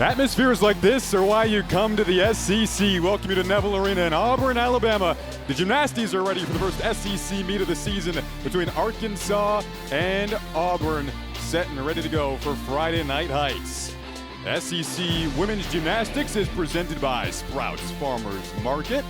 Atmospheres like this are why you come to the SEC. Welcome you to Neville Arena in Auburn, Alabama. The Gymnasties are ready for the first SEC meet of the season between Arkansas and Auburn, set and ready to go for Friday Night Heights. SEC Women's Gymnastics is presented by Sprouts Farmers Market.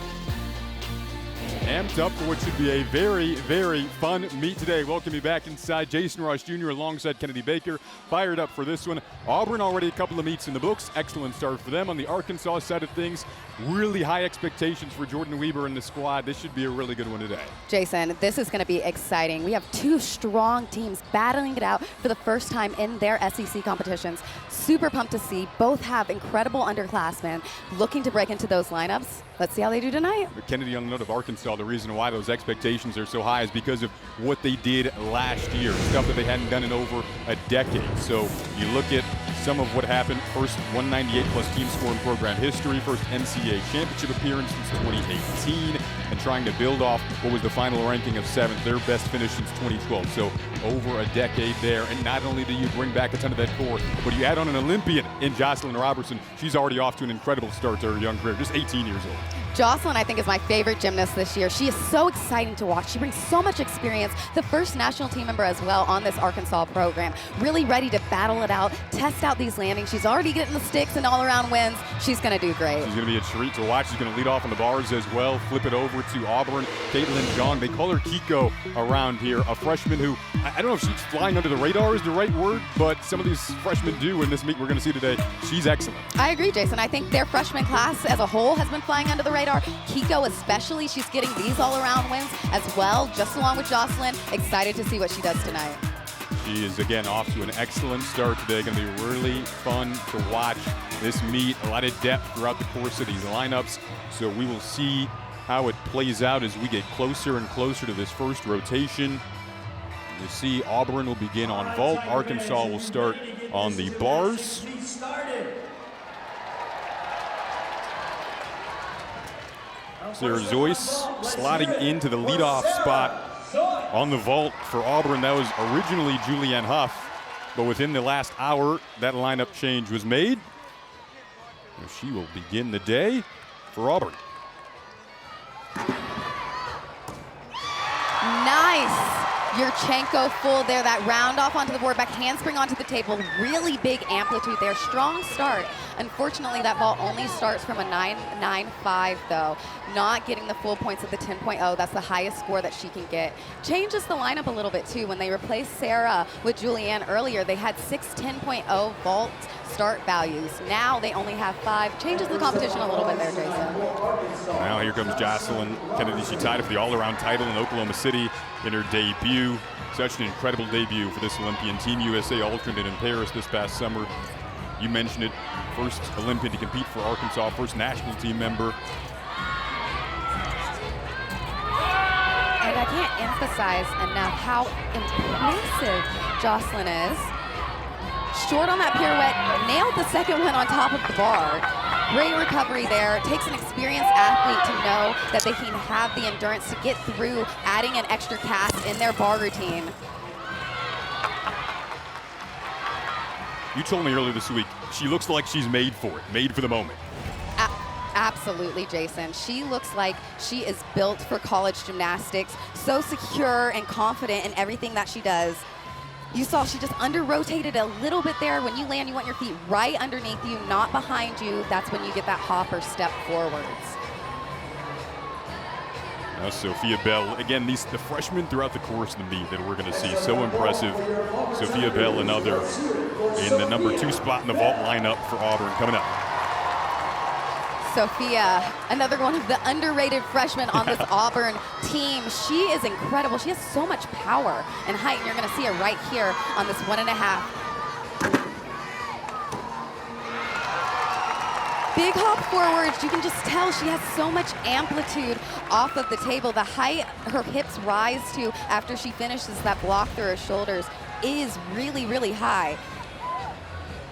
Amped up for what should be a very, very fun meet today. Welcome you back inside. Jason Ross Jr. alongside Kennedy Baker. Fired up for this one. Auburn already a couple of meets in the books. Excellent start for them. On the Arkansas side of things, really high expectations for Jordan Weber and the squad. This should be a really good one today. Jason, this is going to be exciting. We have two strong teams battling it out for the first time in their SEC competitions. Super pumped to see. Both have incredible underclassmen looking to break into those lineups. Let's see how they do tonight. The Kennedy, young note of Arkansas, the reason why those expectations are so high is because of what they did last year, stuff that they hadn't done in over a decade. So you look at some of what happened. First 198 plus team score in program history, first NCAA championship appearance since 2018, and trying to build off what was the final ranking of 7th, their best finish since 2012. So over a decade there, and not only do you bring back a ton of that core, but you add on an Olympian in Jocelyn Robertson. She's already off to an incredible start to her young career, just 18 years old. Jocelyn, I think, is my favorite gymnast this year. She is so exciting to watch. She brings so much experience. The first national team member as well on this Arkansas program. Really ready to battle it out, test out these landings. She's already getting the sticks and all-around wins. She's going to do great. She's going to be a treat to watch. She's going to lead off on the bars as well. Flip it over to Auburn. Caitlin Jong, they call her Kiko around here. A freshman who, I don't know if she's flying under the radar is the right word, but some of these freshmen do in this meet we're going to see today. She's excellent. I agree, Jason. I think their freshman class as a whole has been flying under the radar. Kiko especially, she's getting these all-around wins as well, just along with Jocelyn. Excited to see what she does tonight. She is, again, off to an excellent start today. Going to be really fun to watch this meet. A lot of depth throughout the course of these lineups. So we will see how it plays out as we get closer and closer to this first rotation. You see Auburn will begin on vault. Arkansas will start on the bars. Sarah Zoyce slotting into the leadoff spot on the vault for Auburn. That was originally Julianne Huff, but within the last hour, that lineup change was made. And she will begin the day for Auburn. Nice. Yurchenko full there, that round off onto the board, back handspring onto the table. Really big amplitude there, strong start. Unfortunately, that ball only starts from a 9.95 though. Not getting the full points of the 10.0. That's the highest score that she can get. Changes the lineup a little bit too. When they replaced Sarah with Julianne earlier, they had 6 10.0 vault start values. Now they only have 5. Changes the competition a little bit there, Jason. Now here comes Jocelyn Kennedy. She tied for the all-around title in Oklahoma City in her debut. Such an incredible debut for this Olympian. Team USA alternate in Paris this past summer. You mentioned it, first Olympian to compete for Arkansas, first national team member. And I can't emphasize enough how impressive Jocelyn is. Short on that pirouette, nailed the second one on top of the bar. Great recovery there. It takes an experienced athlete to know that they can have the endurance to get through adding an extra cast in their bar routine. You told me earlier this week, she looks like she's made for it, made for the moment. Absolutely, Jason. She looks like she is built for college gymnastics, so secure and confident in everything that she does. You saw she just under-rotated a little bit there. When you land, you want your feet right underneath you, not behind you. That's when you get that hop or step forwards. Now Sophia Bell, again, the freshmen throughout the course of the meet that we're going to see, so impressive. Sophia Bell, another in the number 2 spot in the vault lineup for Auburn coming up. Sophia, another one of the underrated freshmen on this Auburn team. She is incredible. She has so much power and height, and you're going to see it right here on this 1.5. Big hop forwards. You can just tell she has so much amplitude off of the table. The height her hips rise to after she finishes that block through her shoulders is really, really high.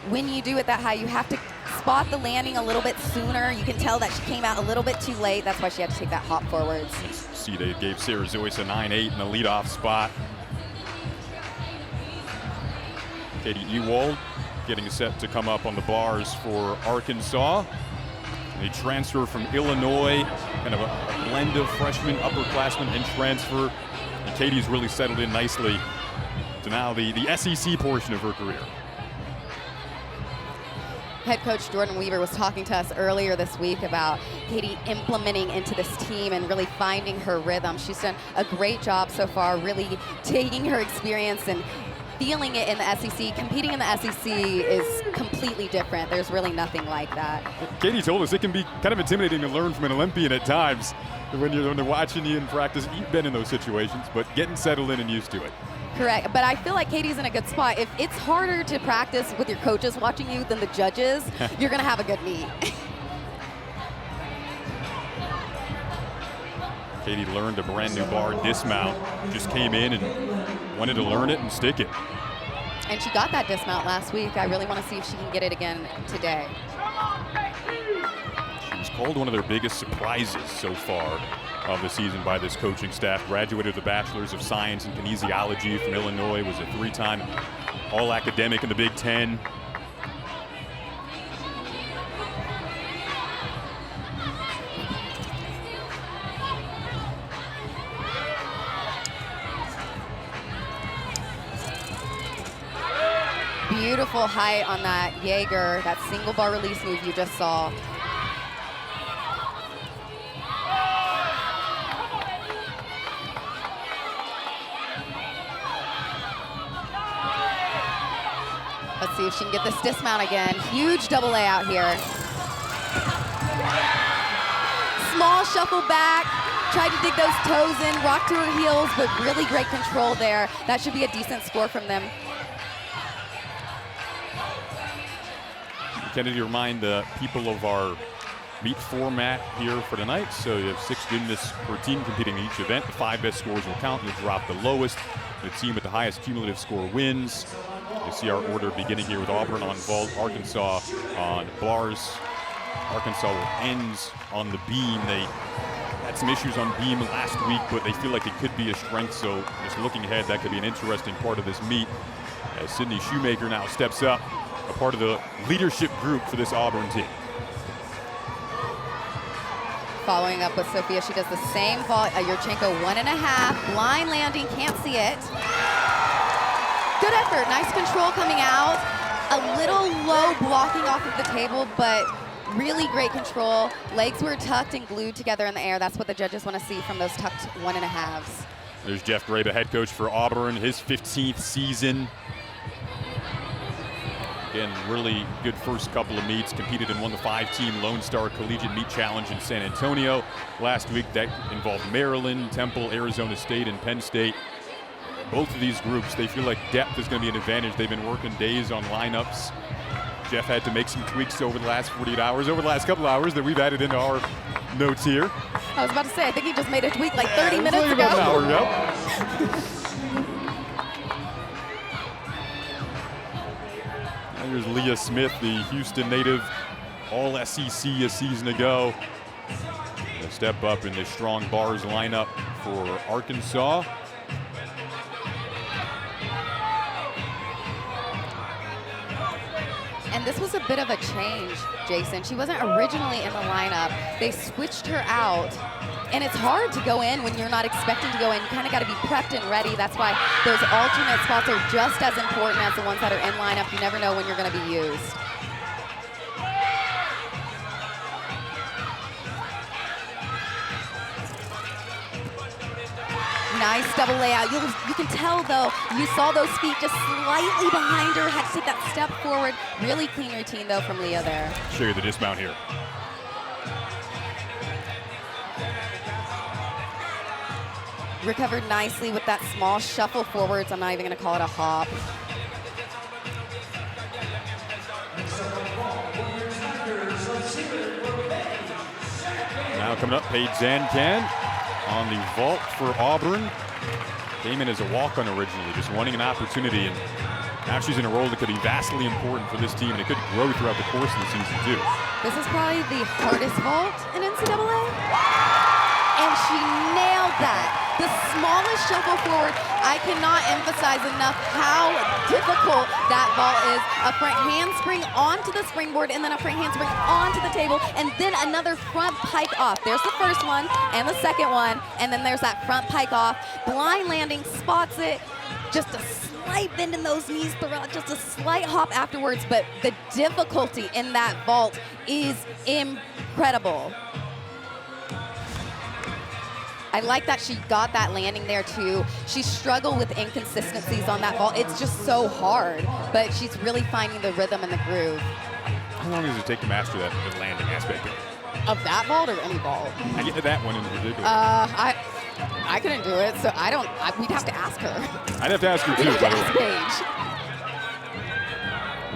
When you do it that high, you have to spot the landing a little bit sooner. You can tell that she came out a little bit too late. That's why she had to take that hop forwards. See, they gave Sarah Zoyce a 9.8 in the leadoff spot. Katie Ewald getting set to come up on the bars for Arkansas. A transfer from Illinois, kind of a blend of freshman, upperclassmen, and transfer. And Katie's really settled in nicely to now the SEC portion of her career. Head coach Jordan Weaver was talking to us earlier this week about Katie implementing into this team and really finding her rhythm. She's done a great job so far, really taking her experience and feeling it in the SEC. Competing in the SEC is completely different. There's really nothing like that. Katie told us it can be kind of intimidating to learn from an Olympian at times when they're watching you in practice. You've been in those situations, but getting settled in and used to it. Correct, but I feel like Katie's in a good spot. If it's harder to practice with your coaches watching you than the judges, you're going to have a good meet. Katie learned a brand new bar dismount. Just came in and wanted to learn it and stick it. And she got that dismount last week. I really want to see if she can get it again today. She was called one of their biggest surprises so far of the season by this coaching staff. Graduated with a Bachelor's of Science in Kinesiology from Illinois, was a 3-time All-Academic in the Big Ten. Beautiful height on that Jaeger, that single bar release move you just saw. Let's see if she can get this dismount again. Huge double A out here. Small shuffle back, tried to dig those toes in, rock to her heels, but really great control there. That should be a decent score from them. Kennedy, remind the people of our meet format here for tonight. So you have 6 gymnasts per team competing in each event. The 5 best scores will count. You'll drop the lowest. The team with the highest cumulative score wins. You see our order beginning here with Auburn on vault, Arkansas on bars. Arkansas will end on the beam. They had some issues on beam last week, but they feel like it could be a strength. So just looking ahead, that could be an interesting part of this meet as Sydney Shoemaker now steps up, a part of the leadership group for this Auburn team. Following up with Sophia, she does the same vault, Yurchenko 1.5, blind landing, can't see it. Good effort, nice control coming out. A little low blocking off of the table, but really great control. Legs were tucked and glued together in the air. That's what the judges want to see from those tucked 1.5s. There's Jeff Graba, head coach for Auburn, his 15th season. Again, really good first couple of meets. Competed and won the 5-team Lone Star Collegiate Meet Challenge in San Antonio last week. That involved Maryland, Temple, Arizona State, and Penn State. Both of these groups, they feel like depth is going to be an advantage. They've been working days on lineups. Jeff had to make some tweaks over the last 48 hours, over the last couple hours that we've added into our notes here. I was about to say, I think he just made a tweak like 30 minutes ago. About an hour ago. Here's Leah Smith, the Houston native, all SEC a season ago. They'll step up in the strong bars lineup for Arkansas. And this was a bit of a change, Jason. She wasn't originally in the lineup. They switched her out. And it's hard to go in when you're not expecting to go in. You kind of got to be prepped and ready. That's why those alternate spots are just as important as the ones that are in lineup. You never know when you're going to be used. Nice double layout. You can tell, though, you saw those feet just slightly behind her. Had to take that step forward. Really clean routine, though, from Leah there. Show you the dismount here. Recovered nicely with that small shuffle forwards. I'm not even going to call it a hop. Now coming up, Paige Zancan on the vault for Auburn. Came in as a walk-on originally, just wanting an opportunity, and now she's in a role that could be vastly important for this team, and it could grow throughout the course of the season, too. This is probably the hardest vault in NCAA. and she nailed that. The smallest shuffle forward, I cannot emphasize enough how difficult that vault is. A front handspring onto the springboard, and then a front handspring onto the table, and then another front pike off. There's the first one and the second one, and then there's that front pike off. Blind landing, spots it, just a slight bend in those knees throughout, just a slight hop afterwards, but the difficulty in that vault is incredible. I like that she got that landing there too. She struggled with inconsistencies on that vault. It's just so hard, but she's really finding the rhythm and the groove. How long does it take to master that the landing aspect of that vault or any vault? I get to that one in particular. I couldn't do it, so we'd have to ask her. I'd have to ask her too, by the way. Paige.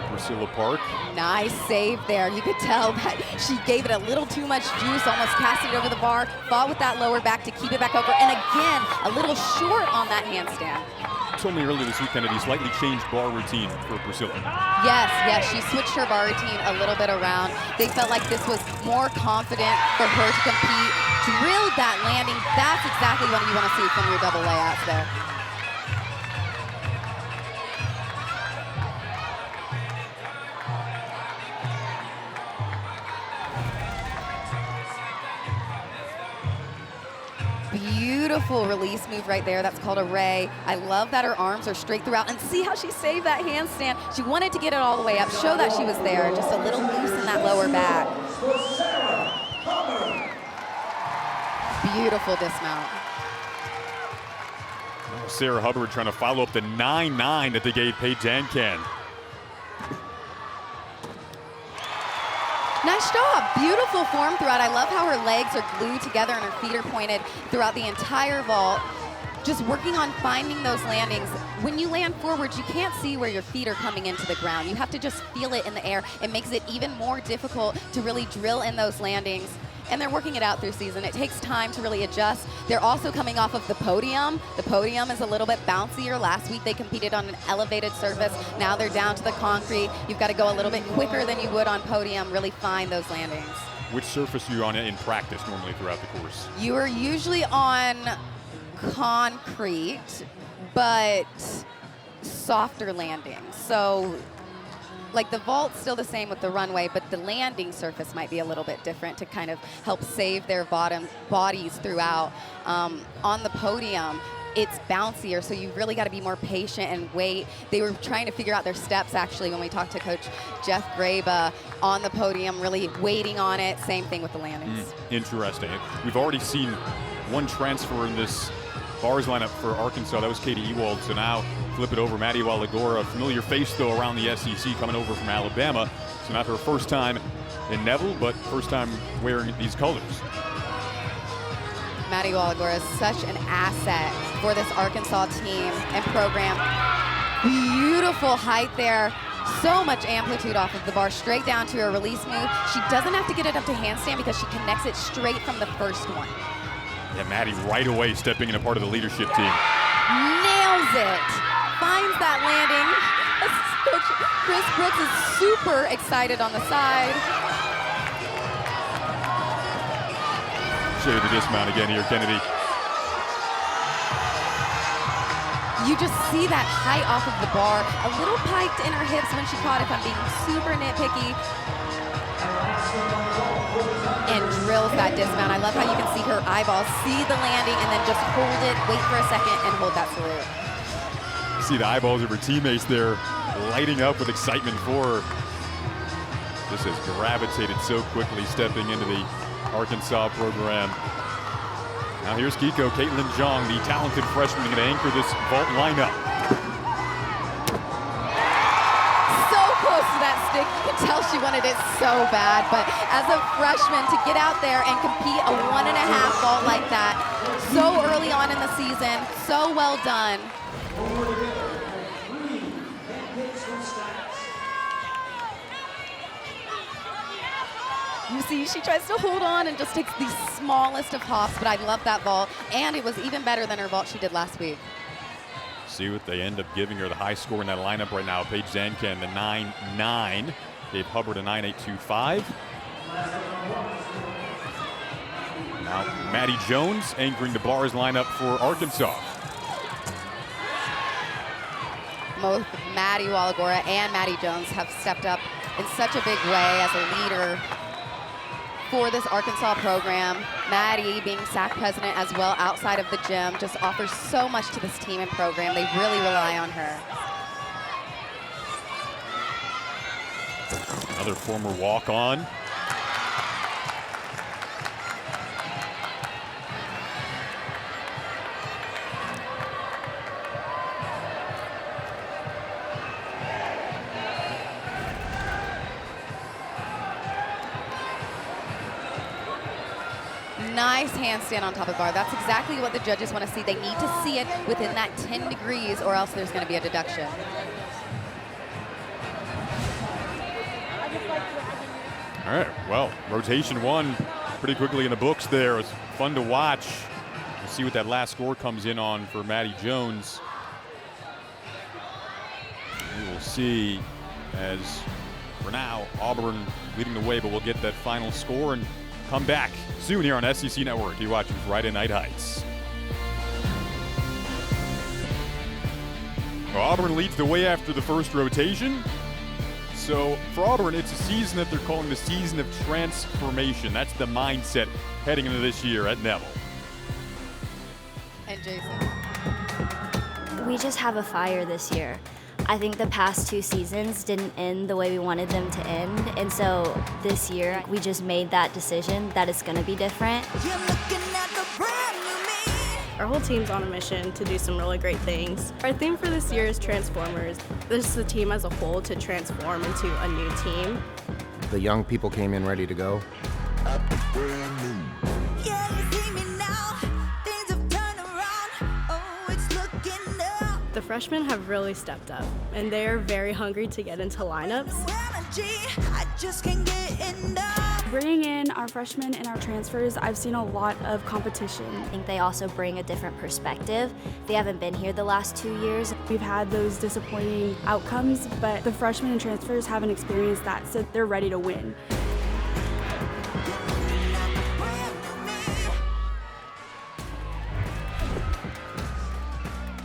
Priscilla Park. Nice save there. You could tell that she gave it a little too much juice, almost cast it over the bar, fought with that lower back to keep it back over, and again, a little short on that handstand. You told me earlier this week, Kennedy, slightly changed bar routine for Priscilla. Yes, she switched her bar routine a little bit around. They felt like this was more confident for her to compete. Drilled that landing. That's exactly what you want to see from your double layouts there. Beautiful release move right there. That's called a ray. I love that her arms are straight throughout. And see how she saved that handstand. She wanted to get it all the way up, show that she was there. Just a little loose in that lower back. Beautiful dismount. Sarah Hubbard trying to follow up the 9-9 that they gave Paige Zancan. Nice job. Beautiful form throughout. I love how her legs are glued together and her feet are pointed throughout the entire vault. Just working on finding those landings. When you land forward, you can't see where your feet are coming into the ground. You have to just feel it in the air. It makes it even more difficult to really drill in those landings. And they're working it out through season. It takes time to really adjust. They're also coming off of the podium. The podium is a little bit bouncier. Last week they competed on an elevated surface. Now they're down to the concrete. You've got to go a little bit quicker than you would on podium, really find those landings. Which surface are you on in practice normally throughout the course? You are usually on concrete, but softer landings. So like the vault's still the same with the runway, but the landing surface might be a little bit different to kind of help save their bodies throughout. On the podium, it's bouncier, so you've really got to be more patient and wait. They were trying to figure out their steps, actually, when we talked to Coach Jeff Graba on the podium, really waiting on it. Same thing with the landings. Interesting. We've already seen one transfer in this bars lineup for Arkansas. That was Katie Ewald. So now flip it over. Maddie Walagora, a familiar face though around the SEC, coming over from Alabama. So not her first time in Neville, but first time wearing these colors. Maddie Walagora is such an asset for this Arkansas team and program. Beautiful height there. So much amplitude off of the bar, straight down to her release move. She doesn't have to get it up to handstand because she connects it straight from the first one. Yeah, Maddie right away stepping in a part of the leadership team. Nails it. Finds that landing. Coach Chris Brooks is super excited on the side. Show you the dismount again here, Kennedy. You just see that height off of the bar. A little piked in her hips when she caught it, if I'm being super nitpicky. And drills that dismount. I love how you can see her eyeballs, see the landing, and then just hold it, wait for a second, and hold that salute. See the eyeballs of her teammates there lighting up with excitement for her. This has gravitated so quickly stepping into the Arkansas program. Now here's Kiko, Caitlin Zhang, the talented freshman, going to anchor this vault lineup. Close to that stick. You can tell she wanted it so bad, but as a freshman to get out there and compete a 1.5 vault like that so early on in the season, so well done. You see, she tries to hold on and just takes the smallest of hops, but I love that vault, and it was even better than her vault she did last week. See what they end up giving her. The high score in that lineup right now. Paige Zancan, the 9-9. Gave Hubbard a 9.825. Now, Maddie Jones anchoring the bars lineup for Arkansas. Both Maddie Wallagora and Maddie Jones have stepped up in such a big way as a leader for this Arkansas program. Maddie, being SAC president as well outside of the gym, just offers so much to this team and program. They really rely on her. Another former walk-on. Nice handstand on top of the bar. That's exactly what the judges want to see. They need to see it within that 10 degrees or else there's going to be a deduction. All right, well, rotation one pretty quickly in the books there. It was fun to watch. We'll see what that last score comes in on for Maddie Jones. We will see, as for now, Auburn leading the way, but we'll get that final score and come back soon here on SEC Network. You're watching Friday Night Heights. Well, Auburn leads the way after the first rotation. So for Auburn, it's a season that they're calling the season of transformation. That's the mindset heading into this year at Neville. And Jason. We just have a fire this year. I think the past 2 seasons didn't end the way we wanted them to end, and so this year we just made that decision that it's going to be different. Our whole team's on a mission to do some really great things. Our theme for this year is Transformers. This is the team as a whole to transform into a new team. The young people came in ready to go. The freshmen have really stepped up, and they're very hungry to get into lineups. Bringing in our freshmen and our transfers, I've seen a lot of competition. I think they also bring a different perspective. They haven't been here the last 2 years. We've had those disappointing outcomes, but the freshmen and transfers haven't experienced that, so they're ready to win.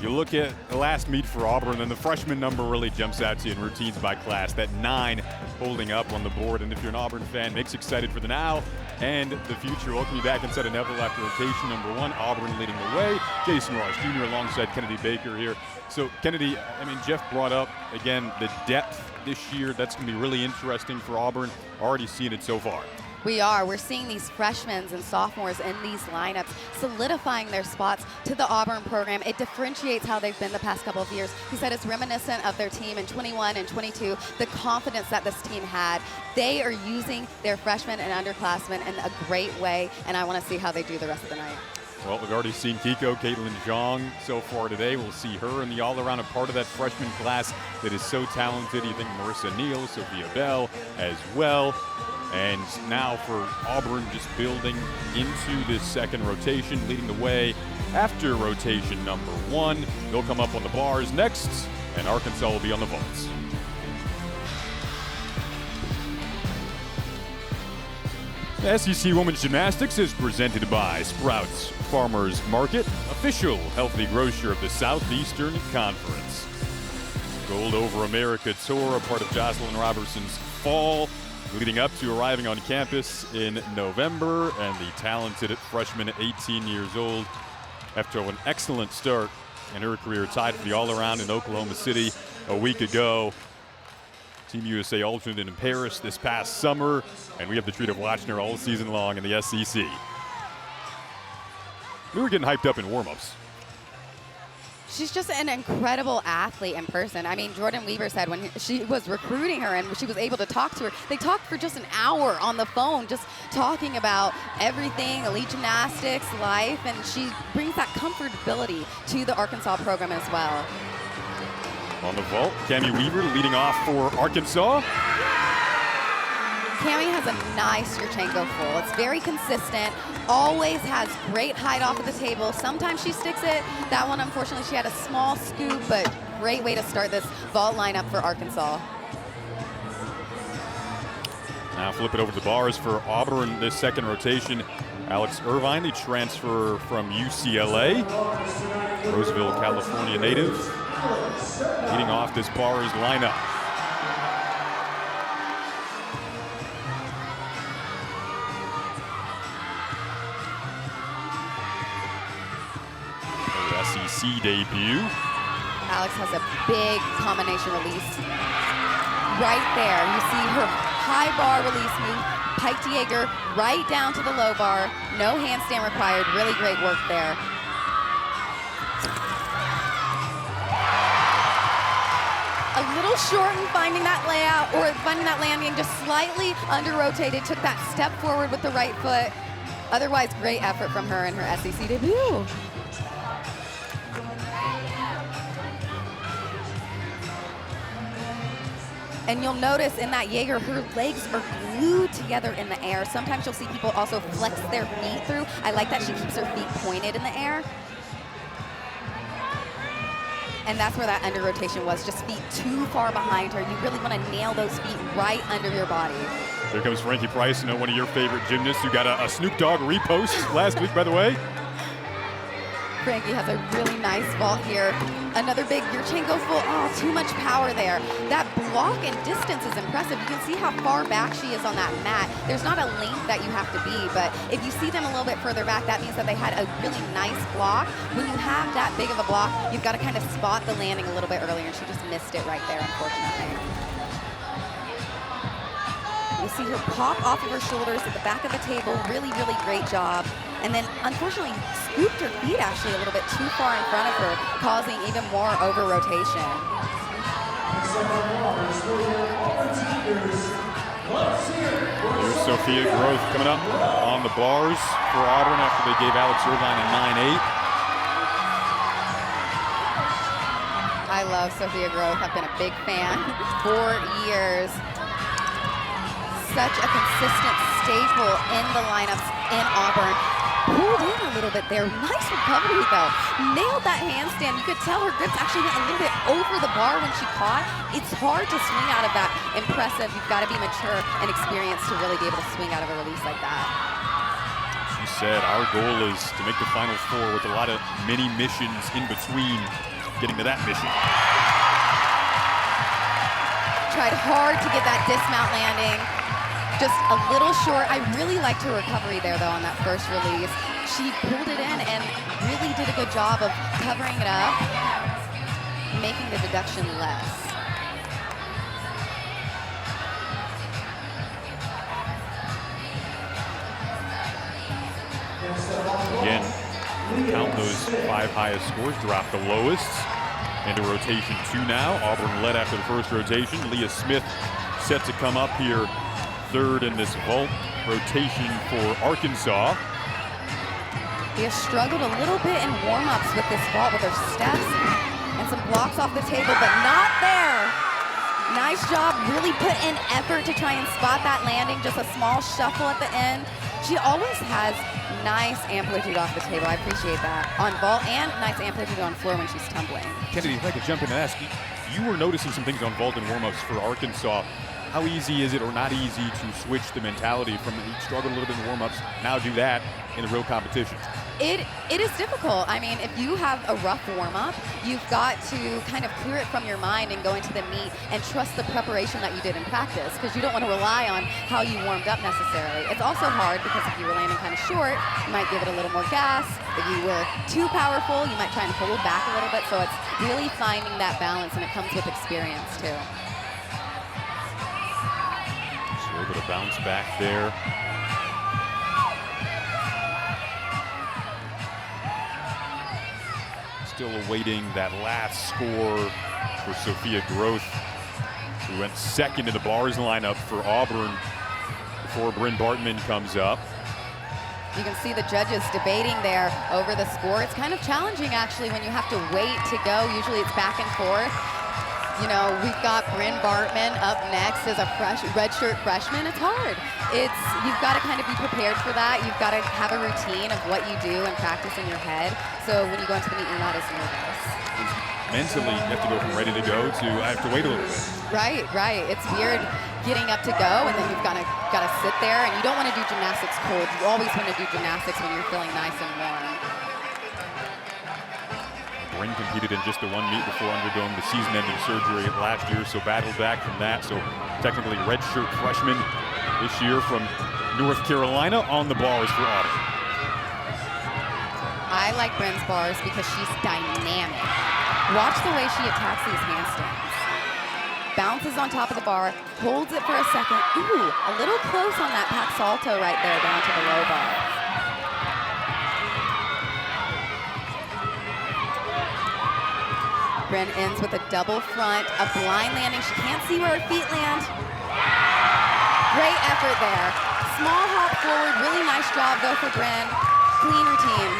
You look at the last meet for Auburn, and the freshman number really jumps out to you in routines by class. That 9 holding up on the board. And if you're an Auburn fan, makes you excited for the now and the future. Welcome you back inside of Neville after rotation number 1. Auburn leading the way. Jason Ross Jr. alongside Kennedy Baker here. So, Kennedy, I mean, Jeff brought up, again, the depth this year. That's going to be really interesting for Auburn. Already seeing it so far. We are. We're seeing these freshmen and sophomores in these lineups solidifying their spots to the Auburn program. It differentiates how they've been the past couple of years. He said it's reminiscent of their team in 21 and 22, the confidence that this team had. They are using their freshmen and underclassmen in a great way, and I want to see how they do the rest of the night. Well, we've already seen Kiko, Caitlin Zhang so far today. We'll see her in the all-around, a part of that freshman class that is so talented. You think Marissa Neal, Sophia Bell as well. And now for Auburn, just building into this second rotation, leading the way after rotation number 1. They'll come up on the bars next, and Arkansas will be on the vaults. The SEC Women's Gymnastics is presented by Sprouts Farmers Market, official healthy grocer of the Southeastern Conference. Gold Over America Tour, a part of Jocelyn Robertson's fall, leading up to arriving on campus in November, and the talented freshman, 18 years old, after an excellent start in her career, tied for the all-around in Oklahoma City a week ago. Team USA alternate in Paris this past summer, and we have the treat of watching her all season long in the SEC. We were getting hyped up in warm-ups. She's just an incredible athlete in person. I mean, Jordan Weaver said when she was recruiting her and she was able to talk to her, they talked for just an hour on the phone, just talking about everything, elite gymnastics, life, and she brings that comfortability to the Arkansas program as well. On the vault, Cammie Weaver leading off for Arkansas. Cammie has a nice Yurchenko full. It's very consistent, always has great height off of the table. Sometimes she sticks it. That one, unfortunately, she had a small scoop, but great way to start this vault lineup for Arkansas. Now flip it over to the bars for Auburn, this second rotation. Alex Irvine, the transfer from UCLA, Roseville, California native, leading off this bars lineup. Her SEC debut. Alex has a big combination release. Right there, you see her high bar release move, pike to Jaeger, right down to the low bar. No handstand required, really great work there. A little short in finding that layout, or finding that landing, just slightly under-rotated, took that step forward with the right foot. Otherwise, great effort from her in her SEC debut. And you'll notice in that Jaeger, her legs are glued together in the air. Sometimes you'll see people also flex their feet through. I like that she keeps her feet pointed in the air. And that's where that under rotation was, just feet too far behind her. You really want to nail those feet right under your body. Here comes Frankie Price, one of your favorite gymnasts who got a Snoop Dogg repost last week, by the way. Frankie has a really nice vault here. Another big Yurchenko full. Oh, too much power there. That block and distance is impressive. You can see how far back she is on that mat. There's not a length that you have to be, but if you see them a little bit further back, that means that they had a really nice block. When you have that big of a block, you've got to kind of spot the landing a little bit earlier, and she just missed it right there, unfortunately. You see her pop off of her shoulders at the back of the table. Really, really great job. And then, unfortunately, scooped her feet actually a little bit too far in front of her, causing even more over-rotation. Here's Sophia Groth coming up on the bars for Auburn after they gave Alex Irvine a 9-8. I love Sophia Groth. I've been a big fan for years. Such a consistent staple in the lineups in Auburn. Pulled in a little bit there. Nice recovery, though. Nailed that handstand. You could tell her grips actually went a little bit over the bar when she caught. It's hard to swing out of that. Impressive. You've got to be mature and experienced to really be able to swing out of a release like that. She said, our goal is to make the Final Four with a lot of mini missions in between getting to that mission. Tried hard to get that dismount landing. Just a little short. I really liked her recovery there, though, on that first release. She pulled it in and really did a good job of covering it up, making the deduction less. Again, count those 5 highest scores, drop the lowest. Into rotation 2 now. Auburn led after the first rotation. Leah Smith set to come up here third in this vault rotation for Arkansas. Leah struggled a little bit in warm-ups with this vault with her steps and some blocks off the table, but not there. Nice job, really put in effort to try and spot that landing, just a small shuffle at the end. She always has nice amplitude off the table. I appreciate that. On vault and nice amplitude on floor when she's tumbling. Kennedy, if I could jump in and ask, you were noticing some things on vault and warm-ups for Arkansas. How easy is it or not easy to switch the mentality from you struggled a little bit in warm-ups, now do that in the real competition? It is difficult. I mean, if you have a rough warm-up, you've got to kind of clear it from your mind and go into the meet and trust the preparation that you did in practice, because you don't want to rely on how you warmed up necessarily. It's also hard because if you were landing kind of short, you might give it a little more gas. If you were too powerful, you might try and hold back a little bit. So it's really finding that balance, and it comes with experience too. A little bit of bounce back there. Still awaiting that last score for Sophia Groth, who went second in the bars lineup for Auburn before Bryn Bartman comes up. You can see the judges debating there over the score. It's kind of challenging, actually, when you have to wait to go. Usually it's back and forth. You know, we've got Bryn Bartman up next as a redshirt freshman. It's hard. You've got to kind of be prepared for that. You've got to have a routine of what you do and practice in your head. So when you go into the meet, you're not as nervous. Mentally, you have to go from ready to go to I have to wait a little bit. Right. It's weird. getting up to go, and then you've got to sit there, and you don't want to do gymnastics cold. You always want to do gymnastics when you're feeling nice and warm. Bryn competed in just the one meet before undergoing the season-ending surgery last year, so battled back from that. So technically redshirt freshman this year from North Carolina on the bars for Auburn. I like Bryn's bars because she's dynamic. Watch the way she attacks these handstands. Bounces on top of the bar, holds it for a second. Ooh, a little close on that pack salto right there down to the low bar. Bryn ends with a double front, a blind landing. She can't see where her feet land. Great effort there. Small hop forward, really nice job though for Bryn. Clean routine.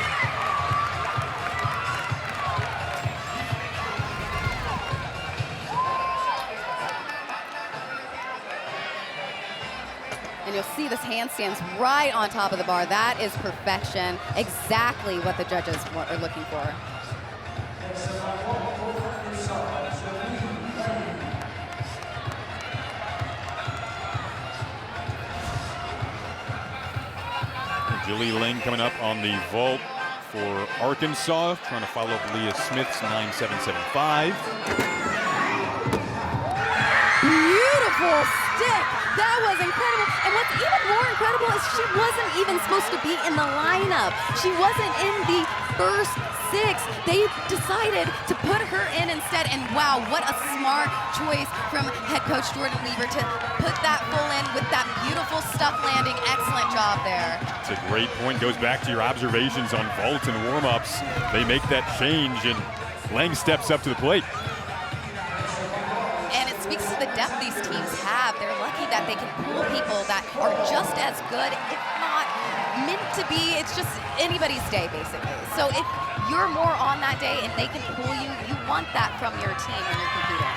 And you'll see this handstands right on top of the bar. That is perfection. Exactly what the judges are looking for. Julie Ling coming up on the vault for Arkansas, trying to follow up Leah Smith's 9.775. Beautiful stick. That was incredible. And what's even more incredible is she wasn't even supposed to be in the lineup. She wasn't in the first 6. They decided to put her in instead. And wow, what a smart choice from head coach Jordan Weaver to put that full in with that beautiful stuck landing. Excellent job there. It's a great point. Goes back to your observations on vault and warm-ups. They make that change, and Lang steps up to the plate. And it speaks to the depth these teams have. They're lucky that they can pull people that are just as good, if not meant to be. It's just anybody's day, basically. So if you're more on that day and they can pull you, you want that from your team when you're competing.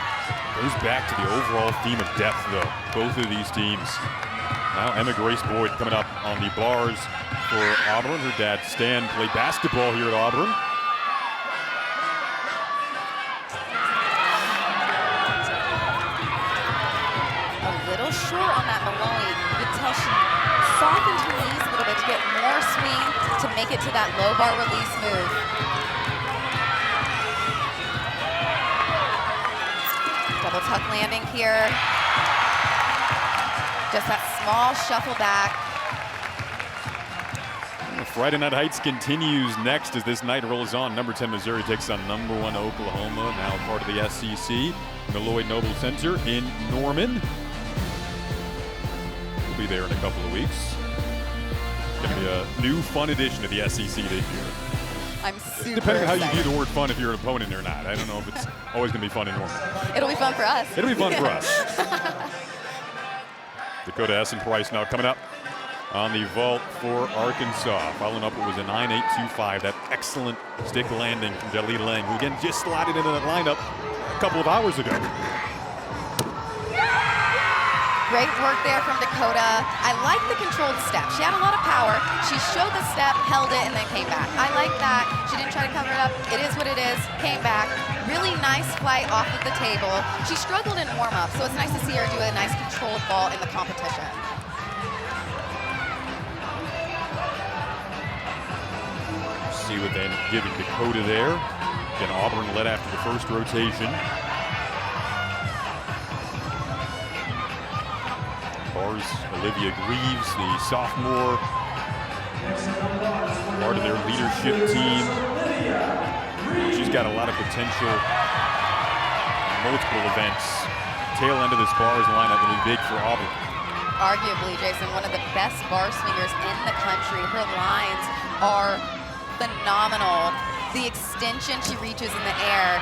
Goes back to the overall theme of depth, though. Both of these teams. Now Emma Grace Boyd coming up on the bars for Auburn. Her dad, Stan, played basketball here at Auburn. A little short on that Maloney. You can tell she softened her knees a little bit to get more swing to make it to that low bar release move. Double tuck landing here. Just that small shuffle back. Friday Night Heights continues next as this night rolls on. Number 10 Missouri takes on number 1 Oklahoma, now part of the SEC, in the Lloyd Noble Center in Norman. We'll be there in a couple of weeks. It's going to be a new fun edition of the SEC this year. I'm super Depending on how you excited. view the word fun, if you're an opponent or not. I don't know if it's always going to be fun in Norman. It'll be fun for us. It'll be fun for us. Dakota Essen-Price now coming up on the vault for Arkansas. Following up, it was a 9.825. That excellent stick landing from Jaleel Lang, who again just slotted into that lineup a couple of hours ago. Great work there from Dakota. I like the controlled step. She had a lot of power. She showed the step, held it, and then came back. I like that. She didn't try to cover it up. It is what it is. Came back. Really nice flight off of the table. She struggled in warm-up, so it's nice to see her do a nice controlled ball in the competition. See what they end up giving Dakota there. Again, Auburn led after the first rotation. Bars Olivia Greaves, the sophomore, part of their leadership team. She's got a lot of potential, multiple events. Tail end of this bars lineup will be big for Auburn. Arguably, Jason, one of the best bar swingers in the country. Her lines are phenomenal. The extension she reaches in the air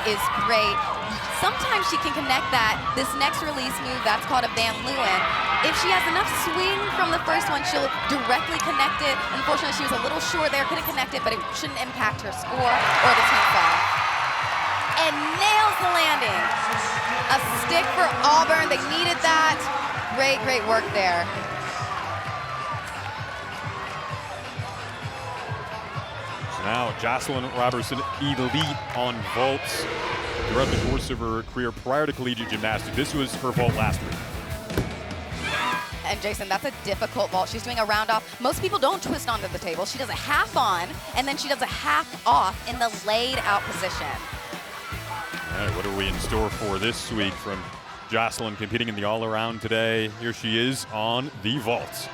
is great. Sometimes she can connect this next release move, that's called a Van Leeuwen. If she has enough swing from the first one, she'll directly connect it. Unfortunately, she was a little short there, couldn't connect it, but it shouldn't impact her score or the team fall. And nails the landing. A stick for Auburn, they needed that. Great, great work there. Now, Jocelyn Robertson, elite on vaults throughout the course of her career prior to collegiate gymnastics. This was her vault last week. And Jason, that's a difficult vault. She's doing a round off. Most people don't twist onto the table. She does a half on, and then she does a half off in the laid out position. All right, what are we in store for this week from Jocelyn competing in the all-around today? Here she is on the vault.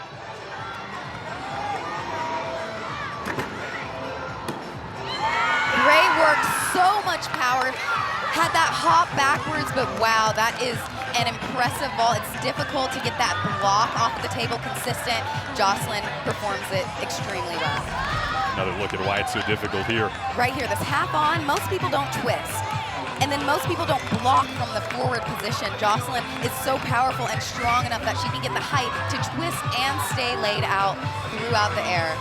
Great work, so much power. Had that hop backwards, but wow, that is an impressive vault. It's difficult to get that block off of the table consistent. Jocelyn performs it extremely well. Another look at why it's so difficult here. Right here, this half on, most people don't twist. And then most people don't block from the forward position. Jocelyn is so powerful and strong enough that she can get the height to twist and stay laid out throughout the air.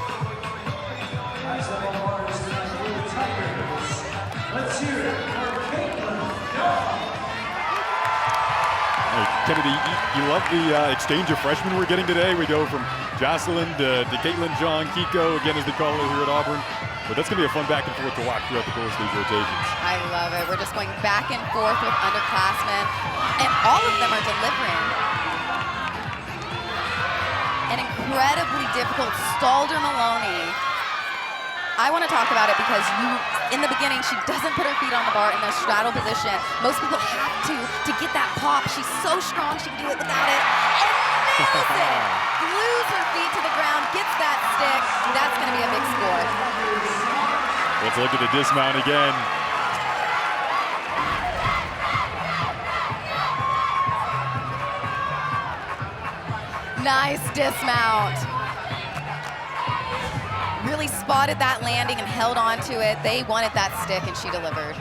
Let's hear it for Caitlin. Kennedy, you love the exchange of freshmen we're getting today. We go from Jocelyn to Caitlin, John, Kiko, again as they call it here at Auburn. But that's going to be a fun back and forth to watch throughout the course of these rotations. I love it. We're just going back and forth with underclassmen, and all of them are delivering. An incredibly difficult Stalder Maloney. I want to talk about it because in the beginning, she doesn't put her feet on the bar in the straddle position. Most people have to get that pop. She's so strong, she can do it without it. And nails it! Glues her feet to the ground, gets that stick. That's going to be a big score. Let's look at the dismount again. Nice dismount. Really spotted that landing and held on to it. They wanted that stick, and she delivered.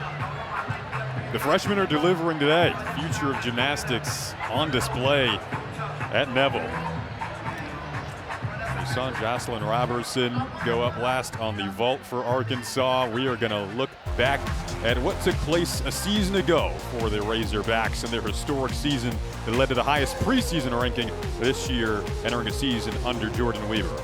The freshmen are delivering today. Future of gymnastics on display at Neville. We saw Jocelyn Robertson go up last on the vault for Arkansas. We are going to look back at what took place a season ago for the Razorbacks in their historic season that led to the highest preseason ranking this year, entering a season under Jordan Weaver.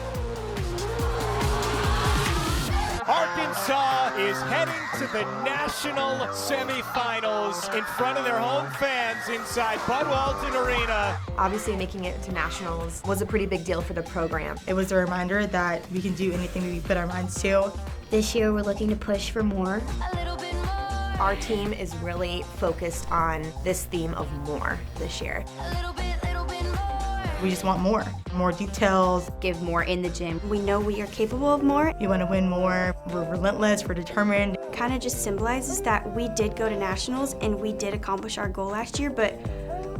Arkansas is heading to the national semifinals in front of their home fans inside Bud Walton Arena. Obviously, making it to nationals was a pretty big deal for the program. It was a reminder that we can do anything we put our minds to. This year, we're looking to push for more. Our team is really focused on this theme of more this year. We just want more details. Give more in the gym. We know we are capable of more. We want to win more. We're relentless, we're determined. Kind of just symbolizes that we did go to nationals and we did accomplish our goal last year, but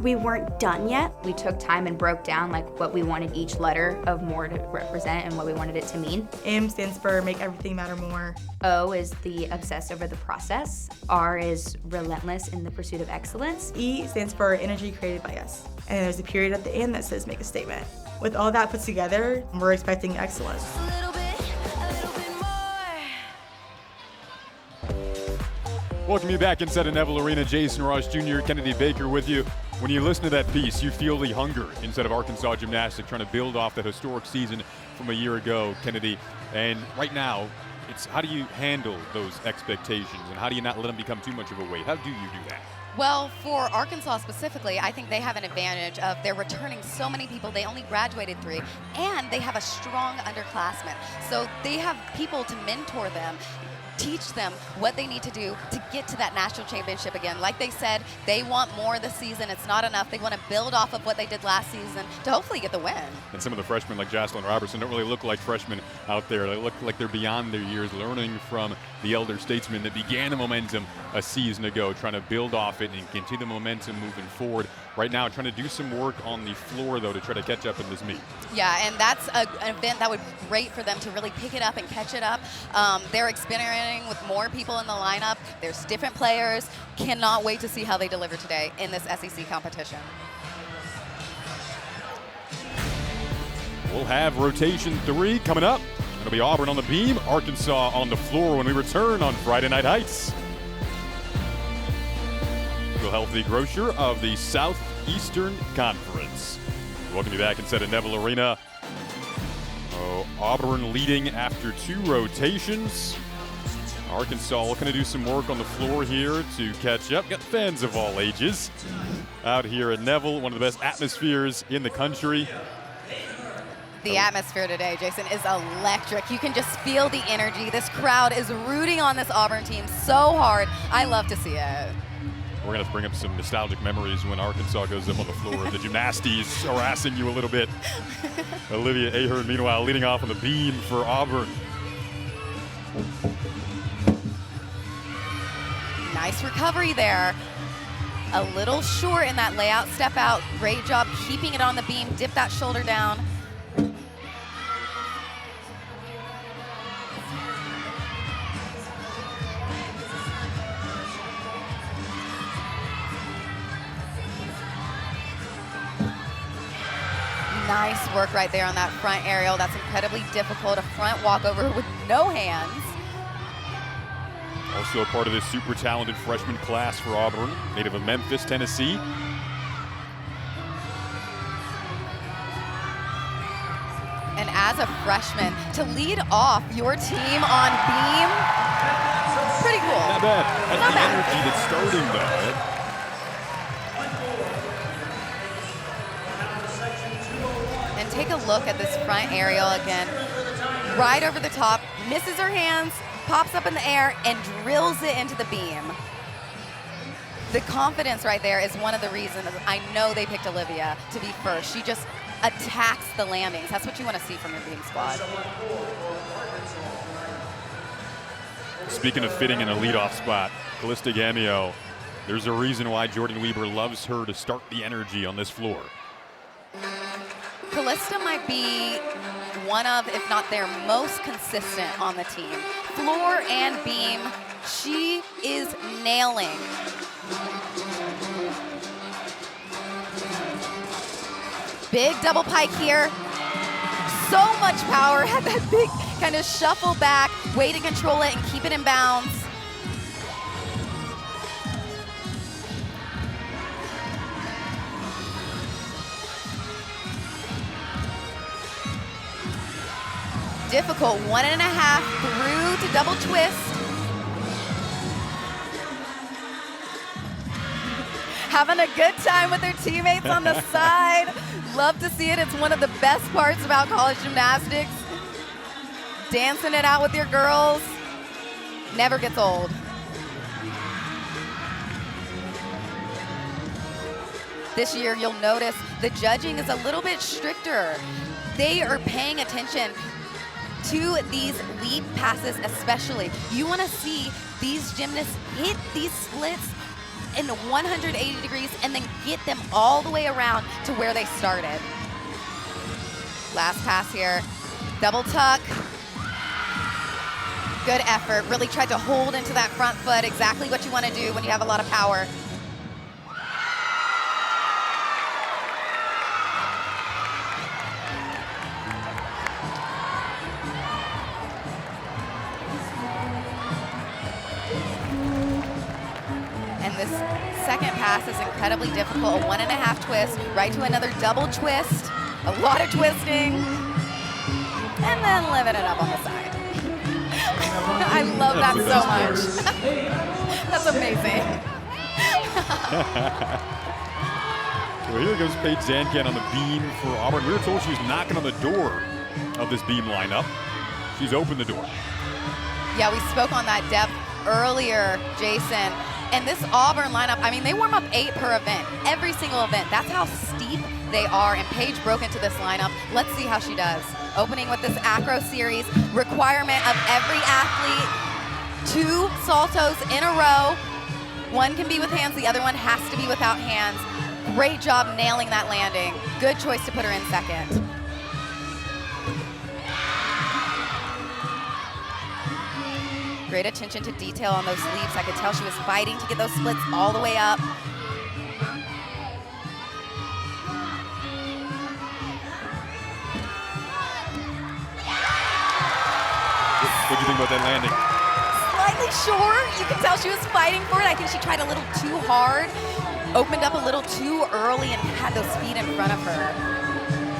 we weren't done yet. We took time and broke down like what we wanted each letter of more to represent and what we wanted it to mean. M stands for make everything matter more. O is the obsess over the process. R is relentless in the pursuit of excellence. E stands for energy created by us. And there's a period at the end that says make a statement. With all that put together, we're expecting excellence. Welcome you back inside of Neville Arena. Jason Ross Jr., Kennedy Baker with you. When you listen to that piece, you feel the hunger inside of Arkansas gymnastics trying to build off that historic season from a year ago, Kennedy. And right now, it's how do you handle those expectations and how do you not let them become too much of a weight? How do you do that? Well, for Arkansas specifically, I think they have an advantage of they're returning so many people. They only graduated 3, and they have a strong underclassmen. So they have people to mentor them, teach them what they need to do to get to that national championship again. Like they said, they want more this season. It's not enough. They want to build off of what they did last season to hopefully get the win. And some of the freshmen like Jocelyn Robertson don't really look like freshmen out there. They look like they're beyond their years, learning from the elder statesmen that began the momentum a season ago, trying to build off it and continue the momentum moving forward. Right now, trying to do some work on the floor, though, to try to catch up in this meet. Yeah, and that's an event that would be great for them to really pick it up and catch it up. They're experimenting with more people in the lineup. There's different players. Cannot wait to see how they deliver today in this SEC competition. We'll have rotation 3 coming up. It'll be Auburn on the beam, Arkansas on the floor when we return on Friday Night Heights. Real Healthy Grocer of the Southeastern Conference. Welcome you back inside of Neville Arena. Auburn leading after 2 rotations. Arkansas looking to do some work on the floor here to catch up. Got fans of all ages out here at Neville, one of the best atmospheres in the country. The atmosphere today, Jason, is electric. You can just feel the energy. This crowd is rooting on this Auburn team so hard. I love to see it. We're going to bring up some nostalgic memories when Arkansas goes up on the floor. The gymnasties harassing you a little bit. Olivia Ahern, meanwhile, leading off on the beam for Auburn. Nice recovery there. A little short in that layout, step out. Great job keeping it on the beam. Dip that shoulder down. Nice work right there on that front aerial. That's incredibly difficult. A front walkover with no hands. Also a part of this super talented freshman class for Auburn, native of Memphis, Tennessee. And as a freshman, to lead off your team on beam, pretty cool. Not bad. That's Not the bad. energy that's starting, though. And take a look at this front aerial again. Right over the top, misses her hands, pops up in the air, and drills it into the beam. The confidence right there is one of the reasons I know they picked Olivia to be first. She just attacks the landings. That's what you want to see from your beam squad. Speaking of fitting in a leadoff spot, Callista Gamio, there's a reason why Jordan Weber loves her to start the energy on this floor. Callista might be one of, if not their most consistent on the team. Floor and beam, she is nailing. Big double pike here. So much power, had that big kind of shuffle back, way to control it and keep it in bounds. Difficult, 1.5 through to double twist. Having a good time with their teammates on the side. Love to see it. It's one of the best parts about college gymnastics. Dancing it out with your girls never gets old. This year, you'll notice the judging is a little bit stricter. They are paying attention to these leap passes especially. You want to see these gymnasts hit these splits in 180 degrees and then get them all the way around to where they started. Last pass here, double tuck. Good effort, really tried to hold into that front foot, exactly what you want to do when you have a lot of power. This second pass is incredibly difficult, a 1.5 twist, right to another double twist, a lot of twisting, and then living it up on the side. I love that so much. That's amazing. Well, here goes Paige Zancan on the beam for Auburn. We were told she was knocking on the door of this beam lineup. She's opened the door. Yeah, we spoke on that depth earlier, Jason. And this Auburn lineup, I mean, they warm up 8 per event, every single event. That's how steep they are, and Paige broke into this lineup. Let's see how she does. Opening with this acro series, requirement of every athlete, 2 saltos in a row. One can be with hands, the other one has to be without hands. Great job nailing that landing. Good choice to put her in second. Great attention to detail on those leaps. I could tell she was fighting to get those splits all the way up. What do you think about that landing? Slightly short. You could tell she was fighting for it. I think she tried a little too hard, opened up a little too early, and had those feet in front of her.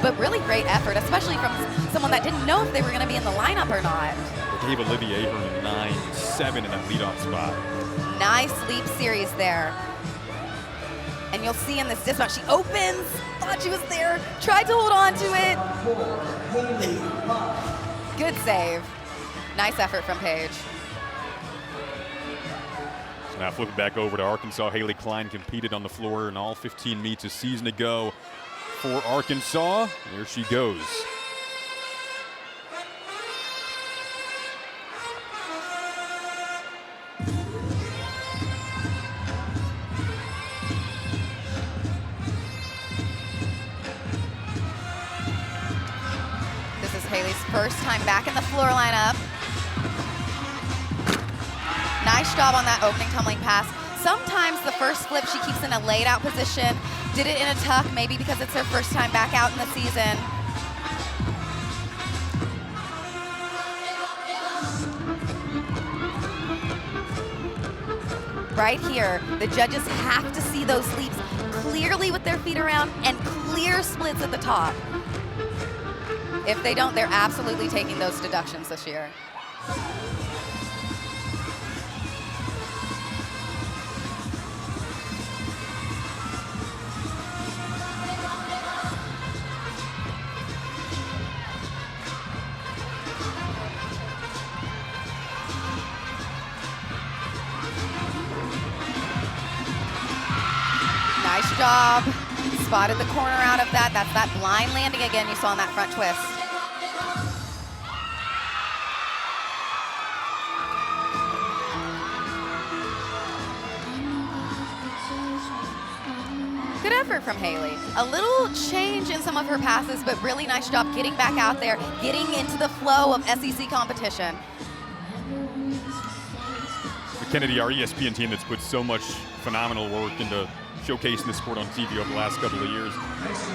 But really great effort, especially from someone that didn't know if they were going to be in the lineup or not. They gave Olivia Ahern 9-7 in that leadoff spot. Nice leap series there. And you'll see in this dismount, she opens, thought she was there, tried to hold on to it. Good save. Nice effort from Paige. So now flipping back over to Arkansas, Haley Klein competed on the floor in all 15 meets a season ago for Arkansas. There she goes. This is Haley's first time back in the floor lineup. Nice job on that opening tumbling pass. Sometimes the first flip she keeps in a laid out position. Did it in a tuck, maybe because it's her first time back out in the season. Right here, the judges have to see those leaps clearly with their feet around and clear splits at the top. If they don't, they're absolutely taking those deductions this year. Nice job. Spotted the corner out of that. That's that blind landing again you saw on that front twist. Good effort from Haley. A little change in some of her passes, but really nice job getting back out there, getting into the flow of SEC competition. Kennedy, our ESPN team that's put so much phenomenal work into showcasing the sport on TV over the last couple of years.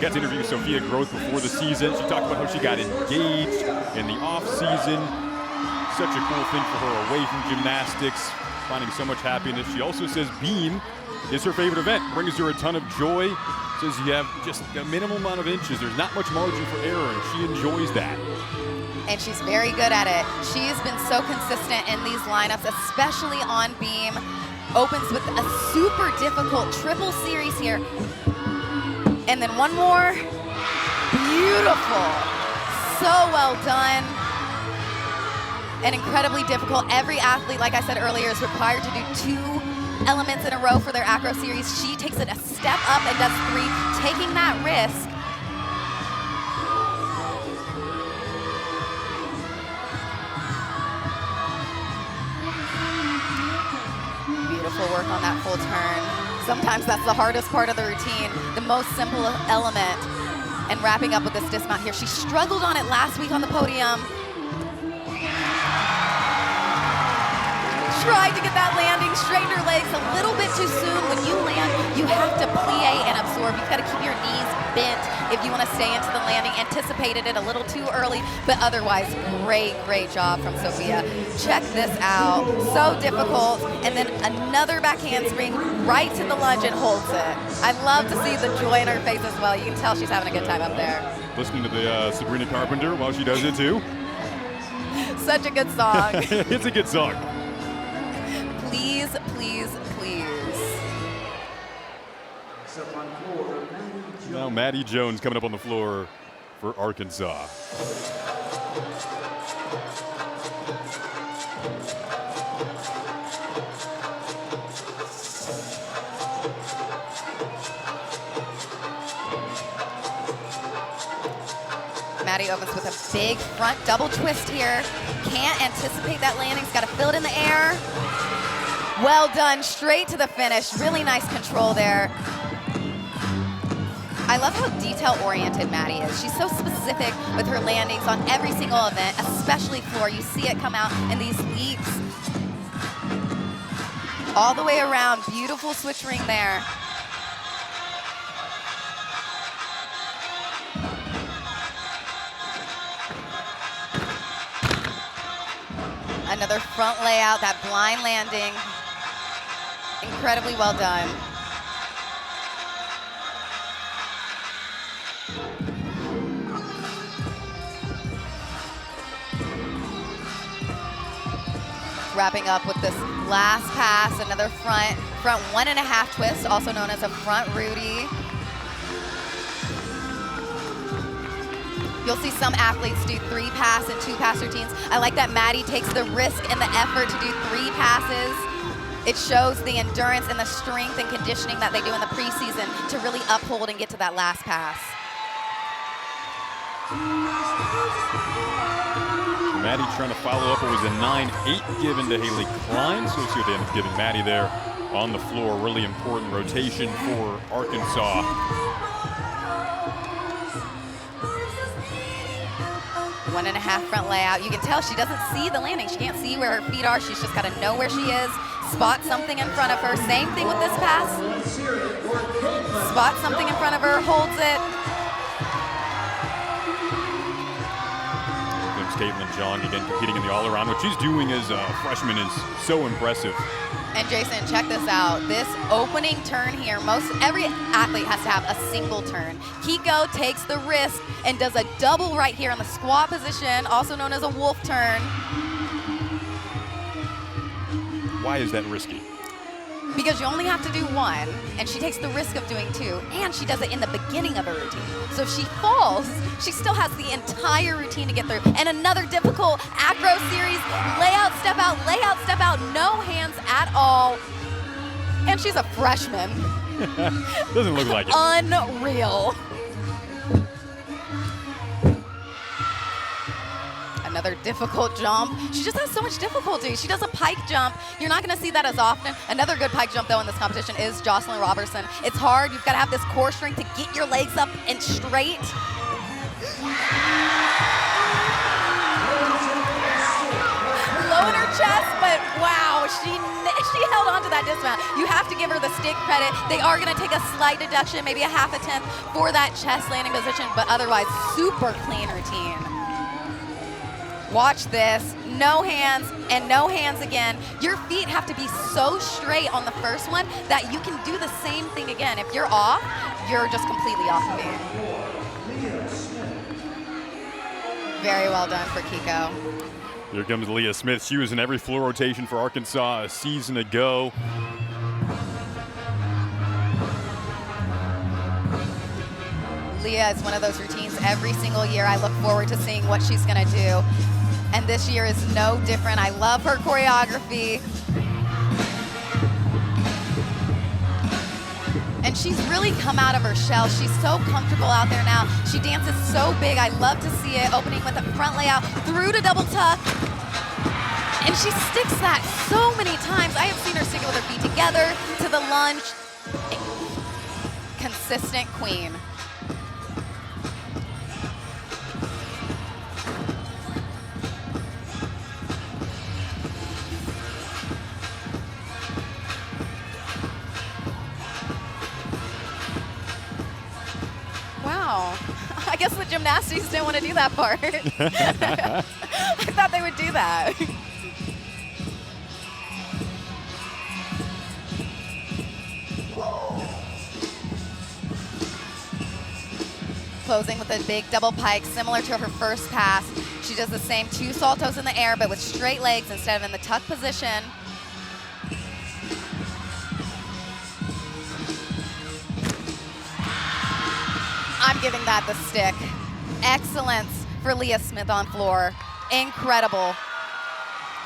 Got to interview Sophia Groth before the season. She talked about how she got engaged in the off season. Such a cool thing for her away from gymnastics, finding so much happiness. She also says beam is her favorite event. Brings her a ton of joy. Says you have just a minimal amount of inches. There's not much margin for error, and she enjoys that. And she's very good at it. She has been so consistent in these lineups, especially on beam. Opens with a super difficult triple series here. And then one more. Beautiful. So well done. And incredibly difficult. Every athlete, like I said earlier, is required to do 2 elements in a row for their acro series. She takes it a step up and does 3, taking that risk. Work on that full turn. Sometimes that's the hardest part of the routine, the most simple element. And wrapping up with this dismount here. She struggled on it last week on the podium. Tried to get that landing, straightened her legs a little bit too soon. When you land, you have to plie and absorb. You've got to keep your knees bent if you want to stay into the landing. Anticipated it a little too early, but otherwise, great job from Sophia. Check this out. So difficult. And then another back handspring right to the lunge and holds it. I love to see the joy in her face as well. You can tell she's having a good time up there. Listening to the Sabrina Carpenter while she does it too. Such a good song. It's a good song. Please, please, please. Now Maddie Jones coming up on the floor for Arkansas. Maddie opens with a big front double twist here. Can't anticipate that landing. He's got to fill it in the air. Well done, straight to the finish. Really nice control there. I love how detail-oriented Maddie is. She's so specific with her landings on every single event, especially floor. You see it come out in these leaps. All the way around, beautiful switch ring there. Another front layout, that blind landing. Incredibly well done. Wrapping up with this Last pass, another front 1.5 twist, also known as a front Rudy. You'll see some athletes do 3-pass and 2-pass routines. I like that Maddie takes the risk and the effort to do 3 passes. It shows the endurance and the strength and conditioning that they do in the preseason to really uphold and get to that last pass. Maddie trying to follow up. It was a 9-8 given to Haley Klein. So we'll see what they end up giving Maddie there on the floor. Really important rotation for Arkansas. One and a half front layout. You can tell she doesn't see the landing. She can't see where her feet are. She's just got to know where she is. Spot something in front of her. Same thing with this pass. Spot something in front of her, holds it. Caitlin Jong again competing in the all-around. What she's doing as a freshman is so impressive. And Jason, check this out. This opening turn here, every athlete has to have a single turn. Kiko takes the risk and does a double right here in the squat position, also known as a wolf turn. Why is that risky? Because you only have to do 1, and she takes the risk of doing 2, and she does it in the beginning of a routine. So if she falls, she still has the entire routine to get through. And another difficult acro series, layout, step out, no hands at all. And she's a freshman. Doesn't look like it. Unreal. Another difficult jump. She just has so much difficulty. She does a pike jump. You're not going to see that as often. Another good pike jump, though, in this competition is Jocelyn Robertson. It's hard. You've got to have this core strength to get your legs up and straight. Low in her chest, but wow, she held on to that dismount. You have to give her the stick credit. They are going to take a slight deduction, maybe a 1/2 tenth for that chest landing position, but otherwise super clean routine. Watch this, no hands and no hands again. Your feet have to be so straight on the first one that you can do the same thing again. If you're off, you're just completely off the beat. Very well done for Kiko. Here comes Leah Smith. She was in every floor rotation for Arkansas a season ago. Leah is one of those routines every single year. I look forward to seeing what she's gonna do. And this year is no different. I love her choreography. And she's really come out of her shell. She's so comfortable out there now. She dances so big. I love to see it. Opening with a front layout, through to double tuck. And she sticks that so many times. I have seen her stick it with her feet together, to the lunge. Consistent queen. I guess the gymnastics didn't want to do that part. I thought they would do that. Closing with a big double pike, similar to her first pass. She does the same 2 saltos in the air, but with straight legs instead of in the tuck position. I'm giving that the stick. Excellence for Leah Smith on floor. Incredible.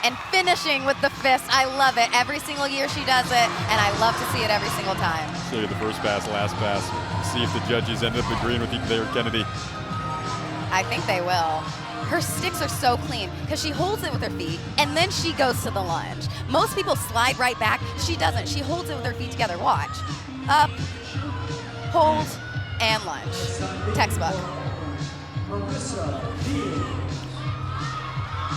And finishing with the fist. I love it. Every single year she does it, and I love to see it every single time. Show you the first pass, last pass. See if the judges end up agreeing with you there, Kennedy. I think they will. Her sticks are so clean because she holds it with her feet and then she goes to the lunge. Most people slide right back. She doesn't. She holds it with her feet together. Watch. Up, hold, and lunge. Textbook.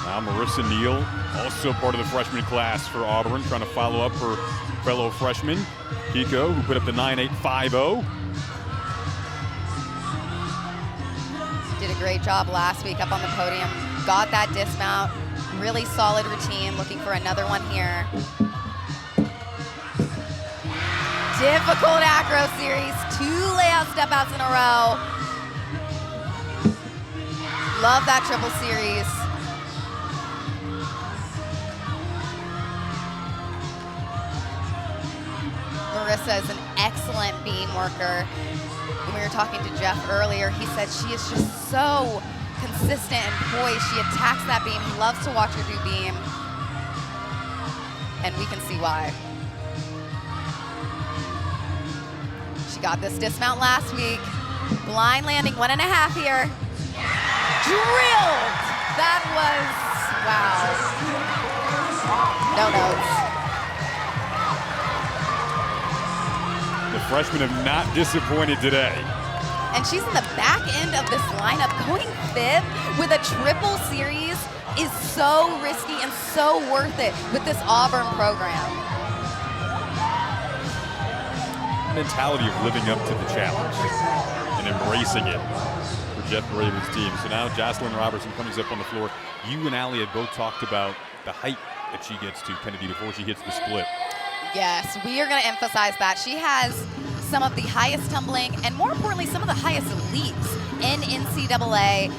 Now Marissa Neal, also part of the freshman class for Auburn, trying to follow up her fellow freshman, Kiko, who put up the 9.850. Did a great job last week up on the podium. Got that dismount. Really solid routine. Looking for another one here. Difficult acro series. 2 layout step outs in a row. Love that triple series. Marissa is an excellent beam worker. When we were talking to Jeff earlier, he said she is just so consistent and poised. She attacks that beam. He loves to watch her do beam. And we can see why. She got this dismount last week. Blind landing, 1.5 here. Drilled! That was, wow. No notes. The freshmen have not disappointed today. And she's in the back end of this lineup. Going 5th with a triple series is so risky and so worth it with this Auburn program. Mentality of living up to the challenge and embracing it for Jeff Graber's team. So now Jocelyn Robertson comes up on the floor. You and Allie had both talked about the height that she gets to, Kennedy, before she hits the split. Yes, we are going to emphasize that. She has some of the highest tumbling and, more importantly, some of the highest leaps in NCAA.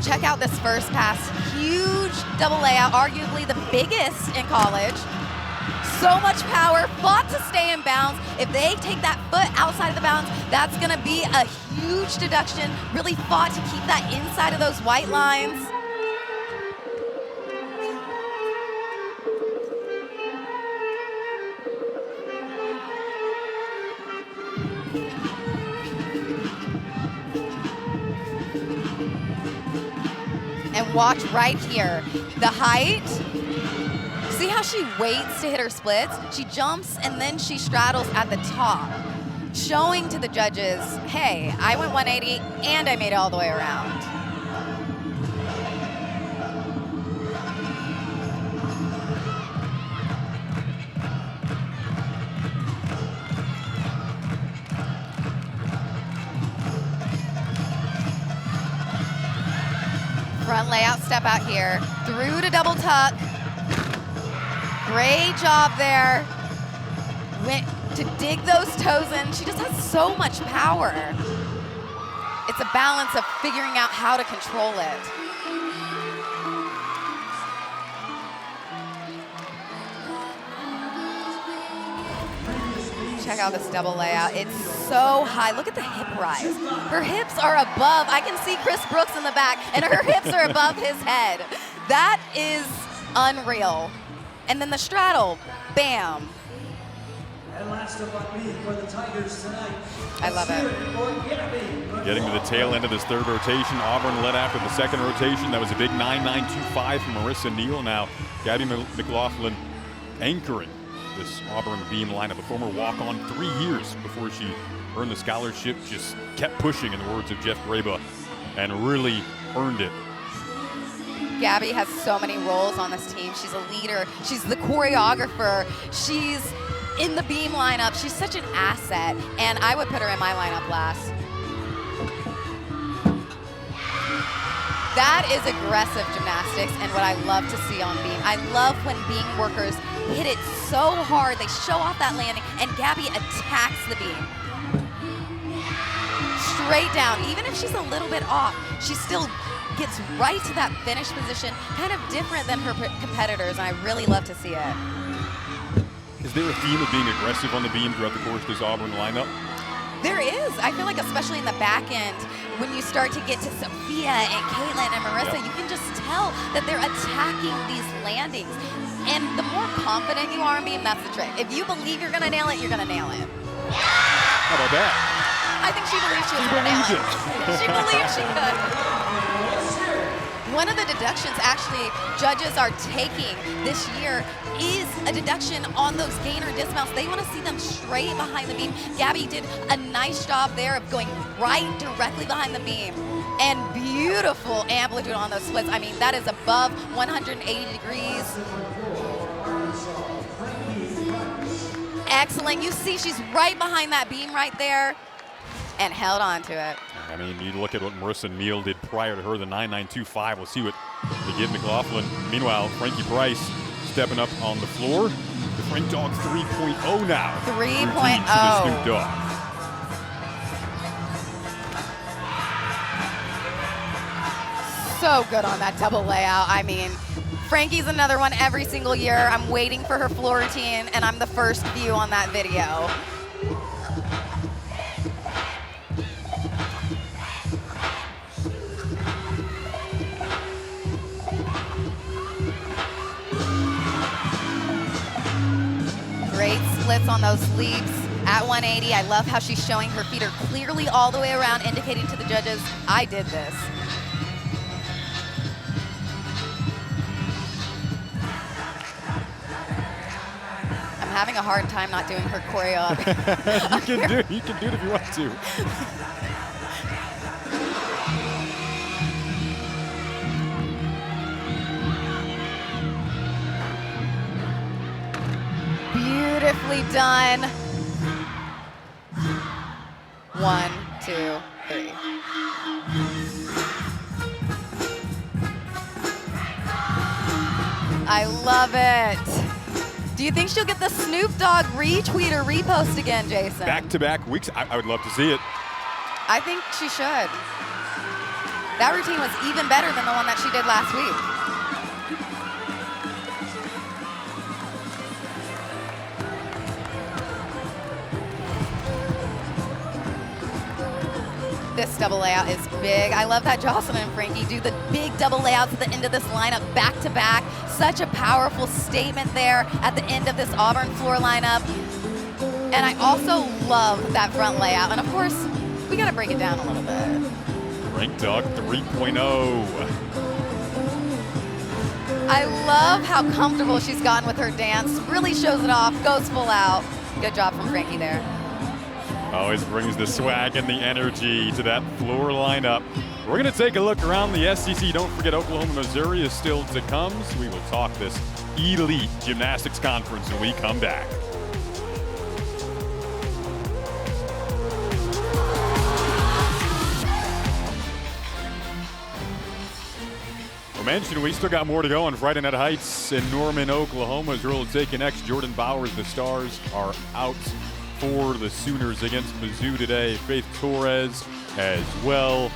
Check out this first pass. Huge double layout, arguably the biggest in college. So much power, fought to stay in bounds. If they take that foot outside of the bounds, that's going to be a huge deduction. Really fought to keep that inside of those white lines. And watch right here, the height. See how she waits to hit her splits? She jumps and then she straddles at the top, showing to the judges, hey, I went 180 and I made it all the way around. Front layout step out here, through to double tuck. Great job there. Went to dig those toes in. She just has so much power. It's a balance of figuring out how to control it. Check out this double layout. It's so high. Look at the hip rise. Her hips are above. I can see Chris Brooks in the back, and her hips are above his head. That is unreal. And then the straddle, bam. And last up on me for the Tigers tonight. I love it. Getting to the tail end of this third rotation. Auburn led after the second rotation. That was a big 9.925 from Marissa Neal. Now, Gabby McLaughlin anchoring this Auburn beam lineup. A former walk-on, 3 years before she earned the scholarship. Just kept pushing, in the words of Jeff Graber, and really earned it. Gabby has so many roles on this team. She's a leader. She's the choreographer. She's in the beam lineup. She's such an asset, and I would put her in my lineup last. That is aggressive gymnastics and what I love to see on beam. I love when beam workers hit it so hard, they show off that landing, and Gabby attacks the beam. Straight down, even if she's a little bit off, she still gets right to that finish position, kind of different than her competitors, and I really love to see it. Is there a theme of being aggressive on the beam throughout the course of this Auburn lineup? There is. I feel like especially in the back end, when you start to get to Sophia and Caitlin and Marissa, you can just tell that they're attacking these landings. And the more confident you are on beam, that's the trick. If you believe you're going to nail it, you're going to nail it. How about that? I think she believed she was going to nail it. She believed she could. One of the deductions actually judges are taking this year is a deduction on those gainer dismounts. They want to see them straight behind the beam. Gabby did a nice job there of going right directly behind the beam. And beautiful amplitude on those splits. I mean, that is above 180 degrees. Excellent. You see she's right behind that beam right there and held on to it. I mean, you look at what Marissa Neal did prior to her, the 9.925. We'll see what they give McLaughlin. Meanwhile, Frankie Price stepping up on the floor. The Frank Dog 3.0 now. 3.0. Snoop Dogg. So good on that double layout. I mean, Frankie's another one every single year. I'm waiting for her floor routine, and I'm the first view on that video. Great splits on those leaps at 180. I love how she's showing her feet are clearly all the way around, indicating to the judges, I did this. I'm having a hard time not doing her choreo. You can do it if you want to. Beautifully done. 1, 2, 3. I love it. Do you think she'll get the Snoop Dogg retweet or repost again, Jason? Back-to-back weeks. I would love to see it. I think she should. That routine was even better than the one that she did last week. This double layout is big. I love that Jocelyn and Frankie do the big double layouts at the end of this lineup back to back. Such a powerful statement there at the end of this Auburn floor lineup. And I also love that front layout. And of course, we gotta break it down a little bit. Rank Dog 3.0. I love how comfortable she's gotten with her dance. Really shows it off, goes full out. Good job from Frankie there. Always brings the swag and the energy to that floor lineup. We're going to take a look around the SEC. Don't forget Oklahoma, Missouri is still to come. So we will talk this elite gymnastics conference when we come back. I mentioned we still got more to go on Friday Night Heights in Norman, Oklahoma. Israel will take an X. Jordan Bowers. The Stars are out for the Sooners against Mizzou today. Faith Torres as well.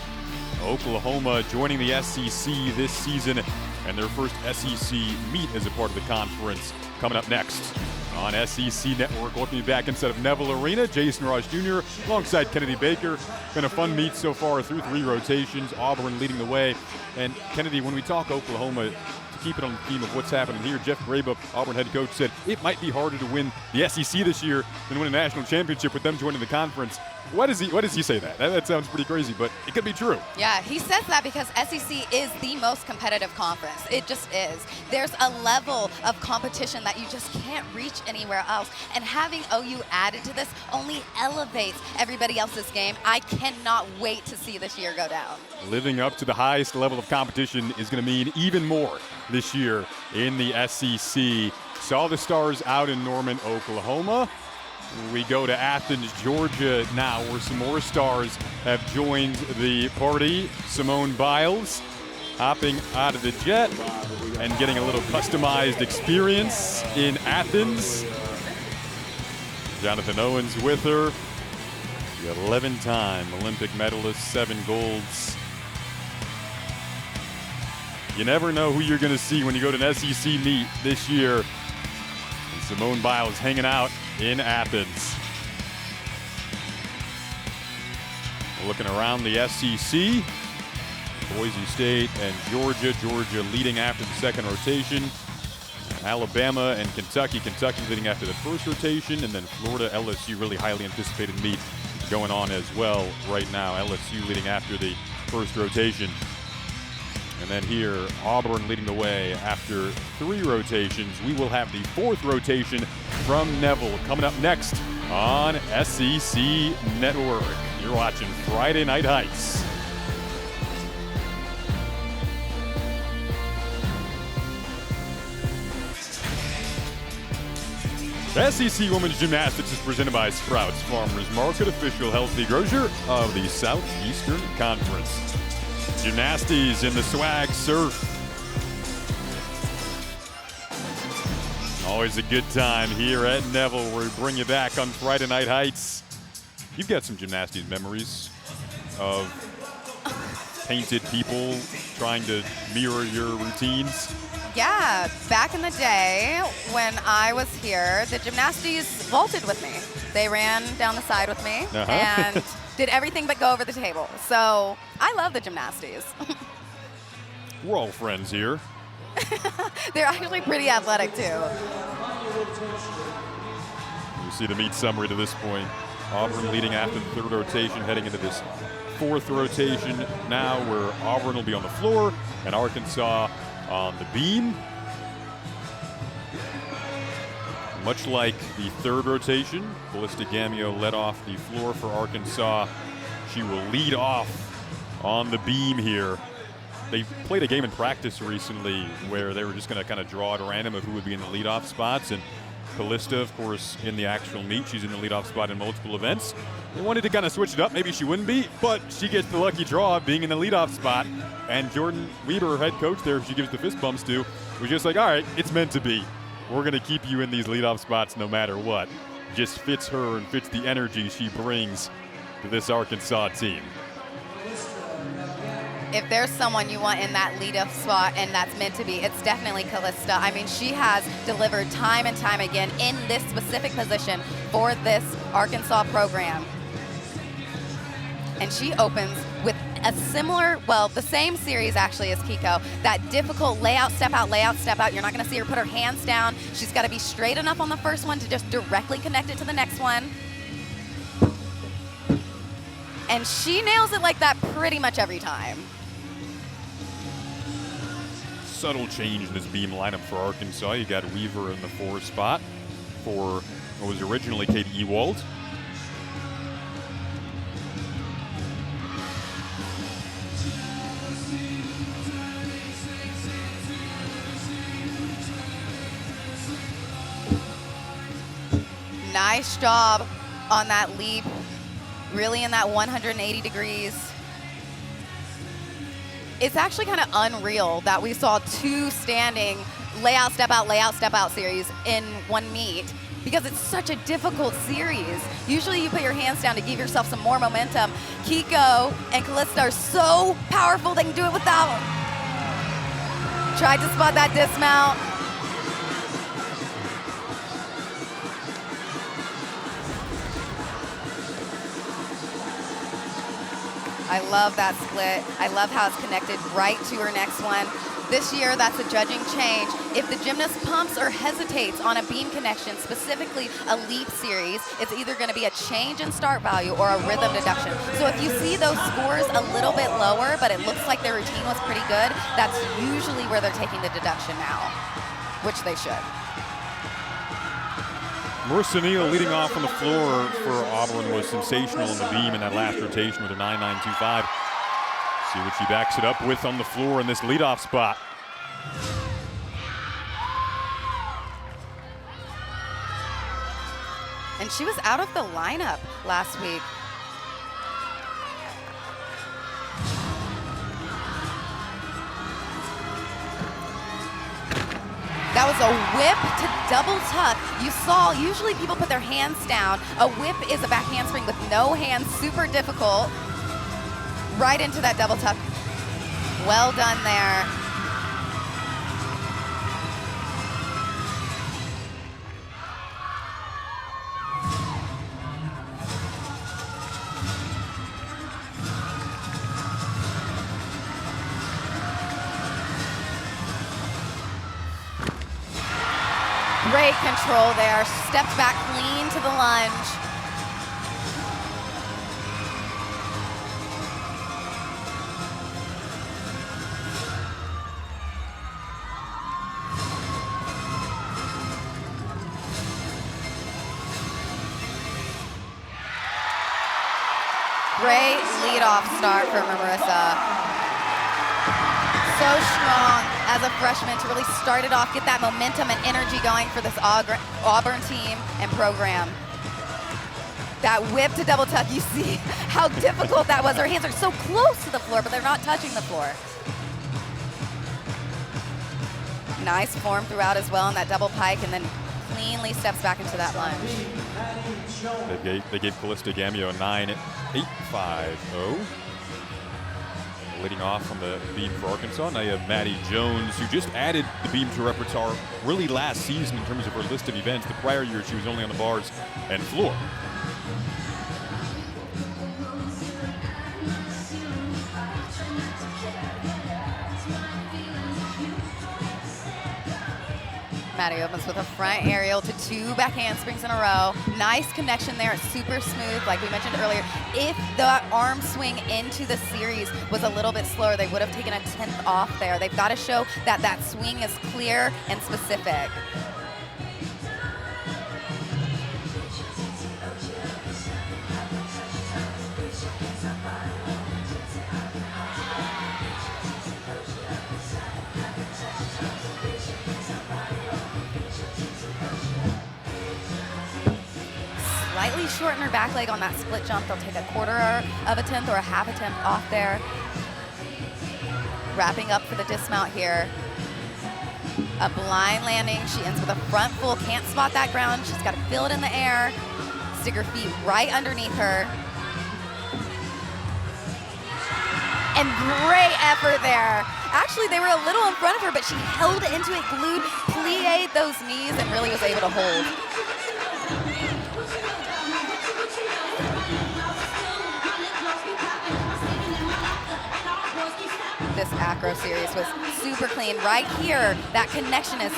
Oklahoma joining the SEC this season and their first SEC meet as a part of the conference coming up next on SEC Network. Welcome you back inside of Neville Arena. Jason Ross Jr. alongside Kennedy Baker. Been a fun meet so far through 3 rotations. Auburn leading the way. And Kennedy, when we talk Oklahoma, to keep it on the theme of what's happening here, Jeff Grabup, Auburn head coach, said it might be harder to win the SEC this year than win a national championship with them joining the conference. What does he say that? That sounds pretty crazy, but it could be true. Yeah, he says that because SEC is the most competitive conference. It just is. There's a level of competition that you just can't reach anywhere else. And having OU added to this only elevates everybody else's game. I cannot wait to see this year go down. Living up to the highest level of competition is going to mean even more this year in the SEC. Saw the Stars out in Norman, Oklahoma. We go to Athens, Georgia now, where some more Stars have joined the party. Simone Biles hopping out of the jet and getting a little customized experience in Athens. Jonathan Owens with her, the 11-time Olympic medalist, 7 golds. You never know who you're going to see when you go to an SEC meet this year. And Simone Biles hanging out in Athens. Looking around the SEC, Boise State and Georgia. Georgia leading after the second rotation. Alabama and Kentucky. Kentucky leading after the first rotation. And then Florida, LSU, really highly anticipated meet going on as well right now. LSU leading after the first rotation. And then here, Auburn leading the way after 3 rotations. We will have the 4th rotation from Neville coming up next on SEC Network. You're watching Friday Night Heights. The SEC Women's Gymnastics is presented by Sprouts Farmers Market, official healthy grocer of the Southeastern Conference. Gymnasties in the swag surf. Always a good time here at Neville, where we bring you back on Friday Night Heights. You've got some gymnasties memories of painted people trying to mirror your routines. Yeah, back in the day when I was here, the gymnasties vaulted with me. They ran down the side with me and did everything but go over the table. So I love the gymnasties. We're all friends here. They're actually pretty athletic too. You see the meet summary to this point. Auburn leading after the third rotation, heading into this fourth rotation now, where Auburn will be on the floor and Arkansas on the beam. Much like the third rotation, Callista Gamio led off the floor for Arkansas. She will lead off on the beam here. They played a game in practice recently where they were just going to kind of draw at random of who would be in the leadoff spots. And Callista, of course, in the actual meet, she's in the leadoff spot in multiple events. They wanted to kind of switch it up. Maybe she wouldn't be, but she gets the lucky draw of being in the leadoff spot. And Jordan Weber, head coach there, she gives the fist bumps to, was just like, all right, it's meant to be. We're going to keep you in these leadoff spots no matter what. Just fits her and fits the energy she brings to this Arkansas team. If there's someone you want in that leadoff spot and that's meant to be, it's definitely Callista. I mean, she has delivered time and time again in this specific position for this Arkansas program. And she opens with a similar, well, the same series actually as Kiko. That difficult layout, step out, layout, step out. You're not going to see her put her hands down. She's got to be straight enough on the first one to just directly connect it to the next one. And she nails it like that pretty much every time. Subtle change in this beam lineup for Arkansas. You got Weaver in the 4 spot for what was originally Katie Ewald. Nice job on that leap, really in that 180 degrees. It's actually kind of unreal that we saw 2 standing layout, step out series in one meet, because it's such a difficult series. Usually you put your hands down to give yourself some more momentum. Kiko and Callista are so powerful, they can do it without. Tried to spot that dismount. I love that split. I love how it's connected right to her next one. This year, that's a judging change. If the gymnast pumps or hesitates on a beam connection, specifically a leap series, it's either going to be a change in start value or a rhythm deduction. So if you see those scores a little bit lower, but it looks like their routine was pretty good, that's usually where they're taking the deduction now, which they should. Marissa Neal leading off on the floor for Auburn was sensational in the beam in that last rotation with a 9.925. See what she backs it up with on the floor in this leadoff spot. And she was out of the lineup last week. That was a whip to double tuck. You saw, usually people put their hands down. A whip is a back handspring with no hands, super difficult. Right into that double tuck. Well done there. Great control there. Stepped back clean to the lunge. Great leadoff start for Marissa. So strong as a freshman to really start it off, get that momentum and energy going for this Auburn team and program. That whip to double tuck, you see how difficult that was. Her hands are so close to the floor, but they're not touching the floor. Nice form throughout as well in that double pike, and then cleanly steps back into that lunge. They gave Callista Gamio a 9.850. leading off on the beam for Arkansas. Now you have Maddie Jones, who just added the beam to repertoire really last season in terms of her list of events. The prior year, she was only on the bars and floor. Maddie opens with a front aerial to 2 back handsprings in a row. Nice connection there, it's super smooth, like we mentioned earlier. If the arm swing into the series was a little bit slower, they would have taken a 10th off there. They've got to show that that swing is clear and specific. Slightly shorten her back leg on that split jump. They'll take a 1/4 of a 10th or a 1/2 attempt off there. Wrapping up for the dismount here. A blind landing. She ends with a front full. Can't spot that ground. She's got to feel it in the air. Stick her feet right underneath her. And great effort there. Actually, they were a little in front of her, but she held into it, glued, plied those knees, and really was able to hold. This acro series was super clean. Right here, that connection is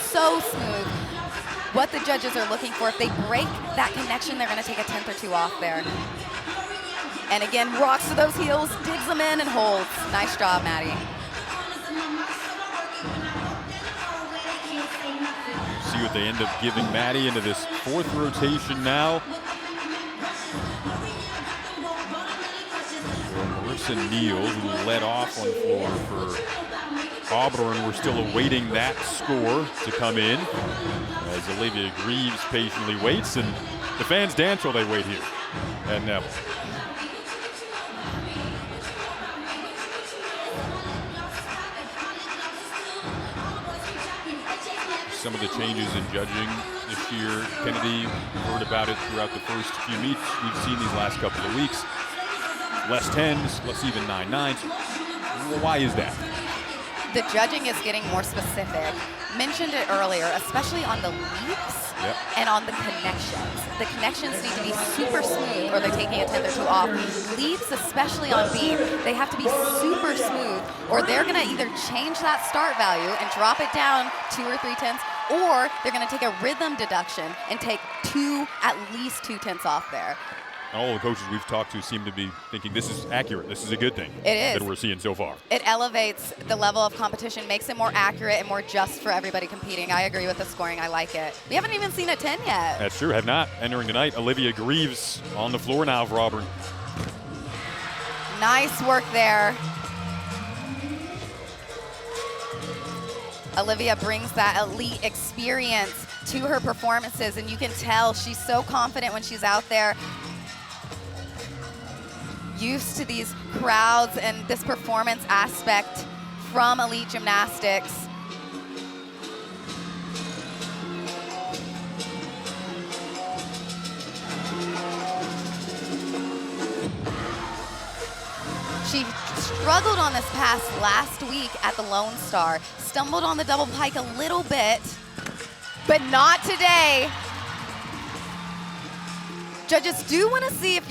so smooth. What the judges are looking for, if they break that connection, they're gonna take a 10th or 2 off there. And again, rocks to those heels, digs them in and holds. Nice job, Maddie. See what they end up giving Maddie into this 4th rotation now. Marissa Neal, who led off on floor for Auburn. We're still awaiting that score to come in as Olivia Greaves patiently waits, and the fans dance while they wait here at Neville. Some of the changes in judging this year, Kennedy, heard about it throughout the first few meets we've seen these last couple of weeks. Less 10s, less even 9-9s. Why is that? The judging is getting more specific. Mentioned it earlier, especially on the leaps and on the connections. The connections need to be super smooth or they're taking a 10th or 2 off. Leaps, especially on beam, they have to be super smooth or they're gonna either change that start value and drop it down 2 or 3 tenths, or they're gonna take a rhythm deduction and take at least 2 tenths off there. All the coaches we've talked to seem to be thinking this is accurate. This is a good thing. It is. That we're seeing so far. It elevates the level of competition, makes it more accurate and more just for everybody competing. I agree with the scoring. I like it. We haven't even seen a 10 yet. That's true. Have not. Entering tonight, Olivia Greaves on the floor now for Auburn. Nice work there. Olivia brings that elite experience to her performances, and you can tell she's so confident when she's out there. Used to these crowds and this performance aspect from elite gymnastics. She struggled on this pass last week at the Lone Star, stumbled on the double pike a little bit, but not today. Judges do want to see if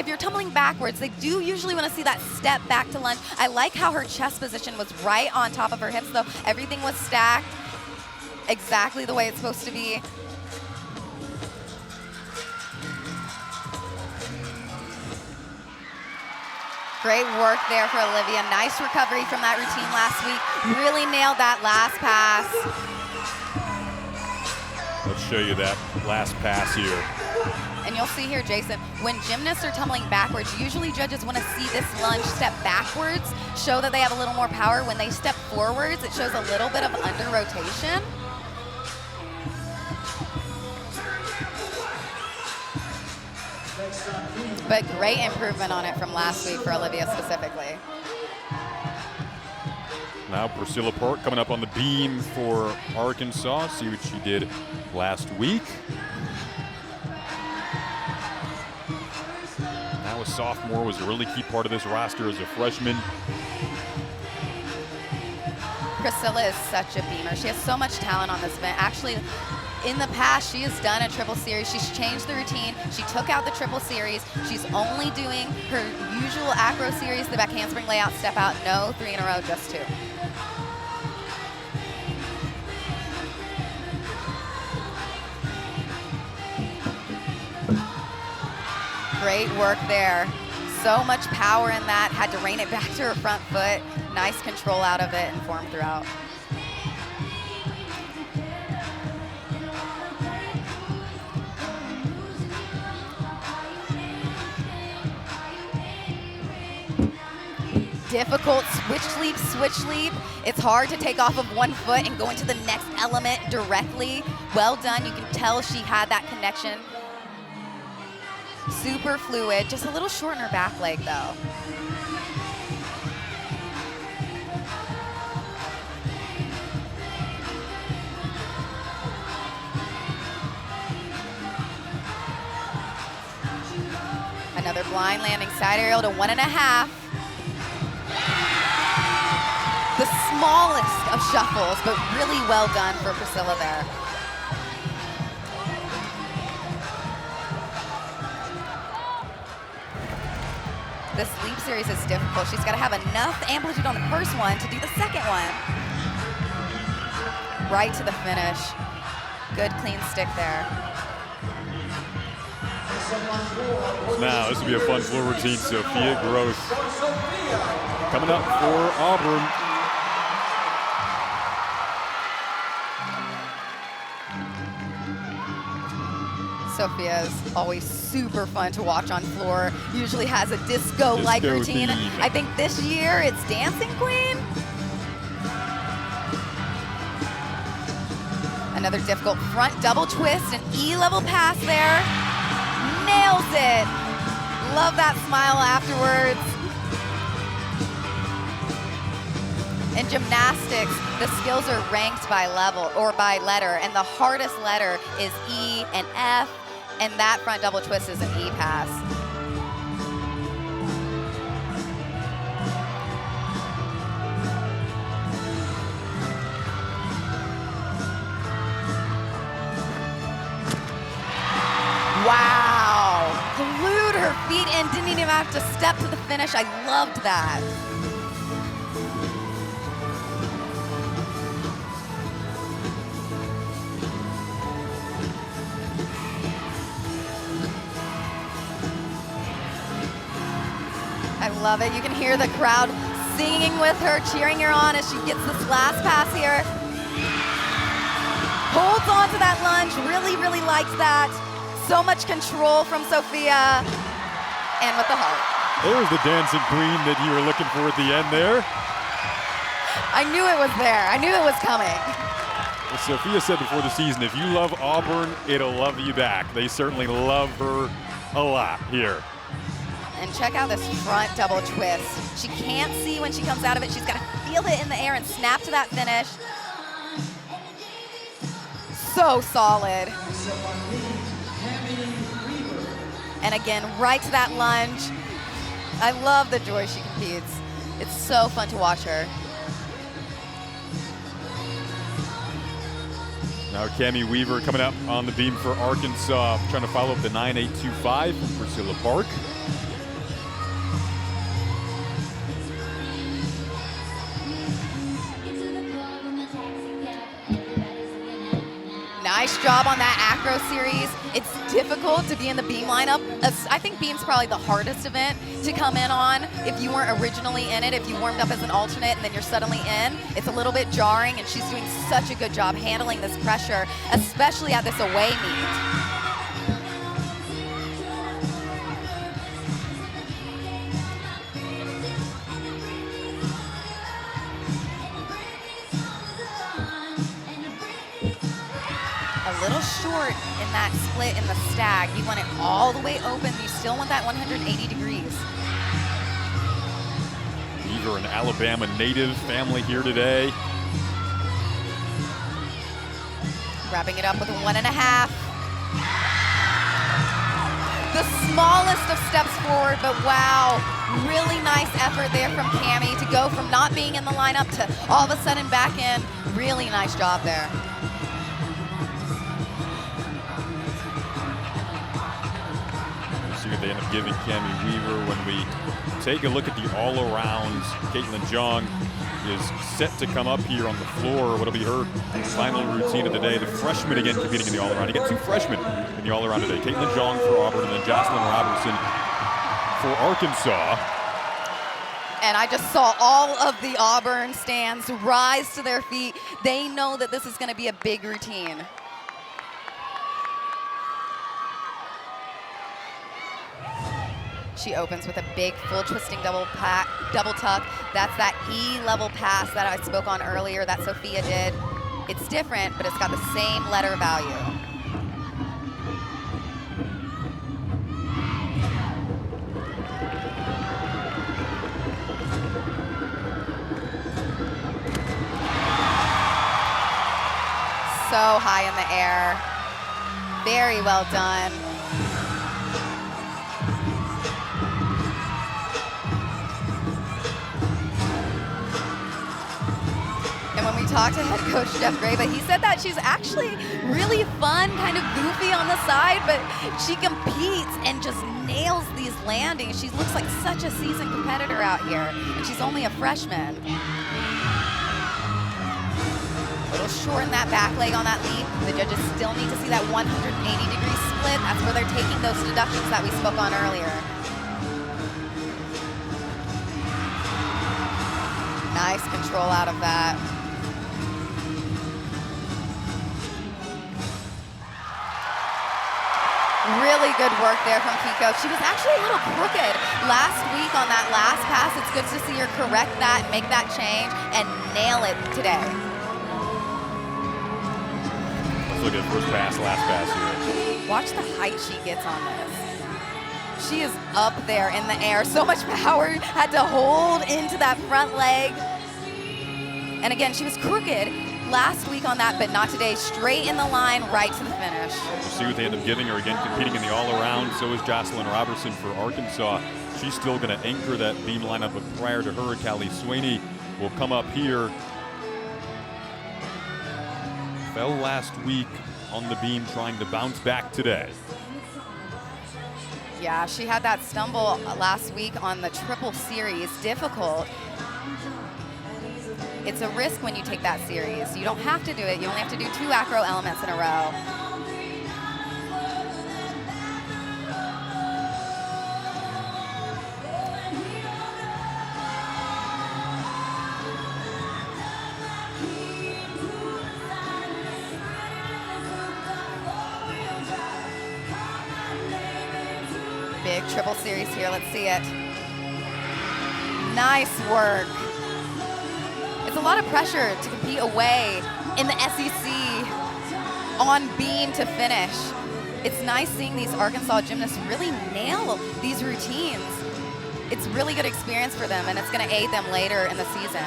you're tumbling backwards, they do usually want to see that step back to lunge. I like how her chest position was right on top of her hips though. Everything was stacked exactly the way it's supposed to be. Great work there for Olivia. Nice recovery from that routine last week. Really nailed that last pass. Let's show you that last pass here. And you'll see here, Jason, when gymnasts are tumbling backwards, usually judges want to see this lunge step backwards, show that they have a little more power. When they step forwards, it shows a little bit of under rotation. But great improvement on it from last week for Olivia specifically. Now Priscilla Park coming up on the beam for Arkansas. See what she did last week. Now a sophomore, was a really key part of this roster as a freshman. Priscilla is such a beamer. She has so much talent on this event. Actually, in the past, she has done a triple series. She's changed the routine. She took out the triple series. She's only doing her usual acro series, the back handspring layout, step out. No 3 in a row, just 2. Great work there. So much power in that. Had to rein it back to her front foot. Nice control out of it and form throughout. Difficult switch leap. It's hard to take off of one foot and go into the next element directly. Well done. You can tell she had that connection. Super fluid, just a little short in her back leg though. Another blind landing side aerial to 1.5. The smallest of shuffles, but really well done for Priscilla there. This leap series is difficult. She's got to have enough amplitude on the first one to do the second one. Right to the finish. Good clean stick there. Now, this will be a fun floor routine. Sophia Gross coming up for Auburn. Sophia is always super fun to watch on floor. Usually has a disco-like routine. theme. I think this year it's Dancing Queen. Another difficult front double twist, an E-level pass there. Nails it. Love that smile afterwards. In gymnastics, the skills are ranked by level or by letter, and the hardest letter is E and F, and that front double twist is an E pass. Wow, glued her feet in, didn't even have to step to the finish. I loved that. I love it. You can hear the crowd singing with her, cheering her on as she gets this last pass here. Holds on to that lunge, really, really likes that. So much control from Sophia, and with the heart. There's the dancing queen that you were looking for at the end there. I knew it was there. I knew it was coming. As Sophia said before the season, if you love Auburn, it'll love you back. They certainly love her a lot here. And check out this front double twist. She can't see when she comes out of it. She's got to feel it in the air and snap to that finish. So solid. And again, right to that lunge. I love the joy she competes. It's so fun to watch her. Now Cammie Weaver coming up on the beam for Arkansas, trying to follow up the 9.825 from Priscilla Park. Nice job on that acro series. It's difficult to be in the beam lineup. I think beam's probably the hardest event to come in on if you weren't originally in it, if you warmed up as an alternate and then you're suddenly in. It's a little bit jarring, and she's doing such a good job handling this pressure, especially at this away meet. A little short in that split in the stag. You want it all the way open. You still want that 180 degrees. Weaver, an Alabama native family here today. Wrapping it up with a 1.5. The smallest of steps forward, but wow, really nice effort there from Cammie to go from not being in the lineup to all of a sudden back in. Really nice job there. See what they end up giving Cammie Weaver when we take a look at the all-arounds. Caitlin Jong is set to come up here on the floor. What'll be her final routine of the day. The freshman again competing in the all-around. You get 2 freshmen in the all-around today. Caitlin Jong for Auburn and then Jocelyn Robertson for Arkansas. And I just saw all of the Auburn stands rise to their feet. They know that this is going to be a big routine. She opens with a big full twisting double tuck. That's that E-level pass that I spoke on earlier that Sophia did. It's different, but it's got the same letter value. So high in the air. Very well done. And when we talked to head coach Jeff Graba, he said that she's actually really fun, kind of goofy on the side, but she competes and just nails these landings. She looks like such a seasoned competitor out here, and she's only a freshman. Little short in that back leg on that leap. The judges still need to see that 180-degree split. That's where they're taking those deductions that we spoke on earlier. Nice control out of that. Really good work there from Kiko. She was actually a little crooked last week on that last pass. It's good to see her correct that, make that change, and nail it today. Let's look at first pass, last pass here. Watch the height she gets on this. She is up there in the air. So much power, had to hold into that front leg. And again, she was crooked last week on that, but not today. Straight in the line, right to the finish. We'll see what they end up giving her. Again, competing in the all-around. So is Jocelyn Robertson for Arkansas. She's still going to anchor that beam lineup, but prior to her, Callie Sweeney will come up here. Fell last week on the beam, trying to bounce back today. Yeah, she had that stumble last week on the triple series. Difficult. It's a risk when you take that series. You don't have to do it. You only have to do 2 acro elements in a row. Big triple series here. Let's see it. Nice work. It's a lot of pressure to compete away in the SEC on beam to finish. It's nice seeing these Arkansas gymnasts really nail these routines. It's really good experience for them, and it's going to aid them later in the season.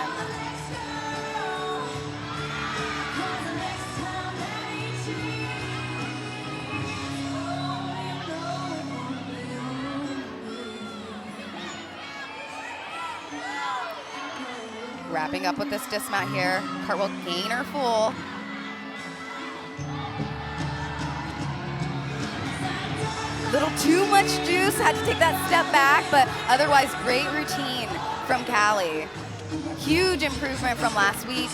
Wrapping up with this dismount here. Cartwheel gainer full. Little too much juice, had to take that step back, but otherwise great routine from Callie. Huge improvement from last week.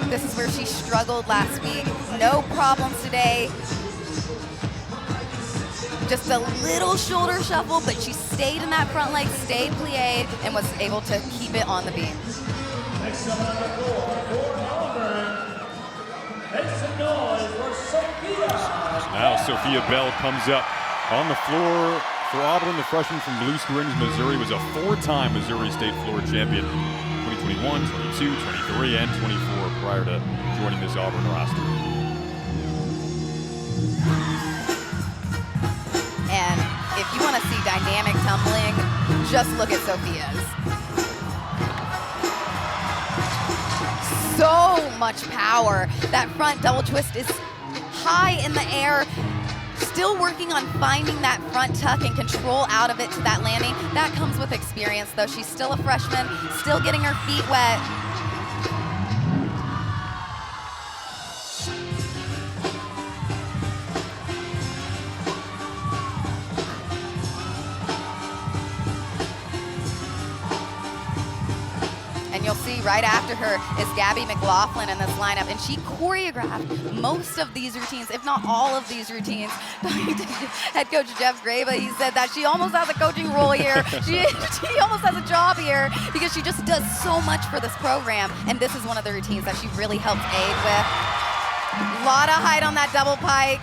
This is where she struggled last week. No problems today. Just a little shoulder shuffle, but she stayed in that front leg, stayed plied, and was able to keep it on the beam. Next up on the floor for Auburn, make some noise for Sophia. So now Sophia Bell comes up on the floor for Auburn. The freshman from Blue Springs, Missouri, was a 4-time Missouri State floor champion. 2021, 22, 23, and 24 prior to joining this Auburn roster. And if you want to see dynamic tumbling, just look at Sophia's. So much power. That front double twist is high in the air, still working on finding that front tuck and control out of it to that landing. That comes with experience, though. She's still a freshman, still getting her feet wet. And you'll see right after her is Gabby McLaughlin in this lineup, and she choreographed most of these routines, if not all of these routines. Head coach Jeff Graba, he said that she almost has a coaching role here. She almost has a job here because she just does so much for this program, and this is one of the routines that she really helps aid with. A lot of height on that double pike.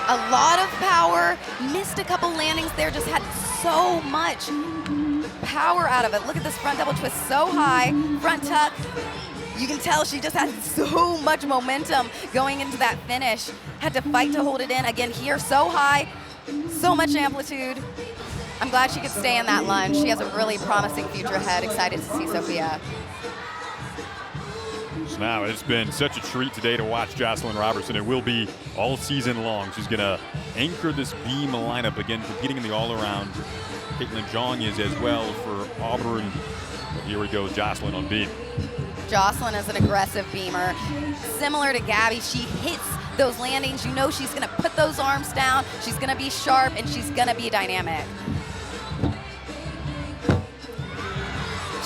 A lot of power, missed a couple landings there, just had so much power out of it. Look at this front double twist, so high, front tuck. You can tell she just had so much momentum going into that finish. Had to fight to hold it in. Again here, so high, so much amplitude. I'm glad she could stay in that lunge. She has a really promising future ahead. Excited to see Sophia. Now, it's been such a treat today to watch Jocelyn Robertson. It will be all season long. She's going to anchor this beam lineup, again, competing in the all-around. Caitlin Jong is as well for Auburn. But here we go, Jocelyn on beam. Jocelyn is an aggressive beamer. Similar to Gabby, she hits those landings. You know she's going to put those arms down. She's going to be sharp, and she's going to be dynamic.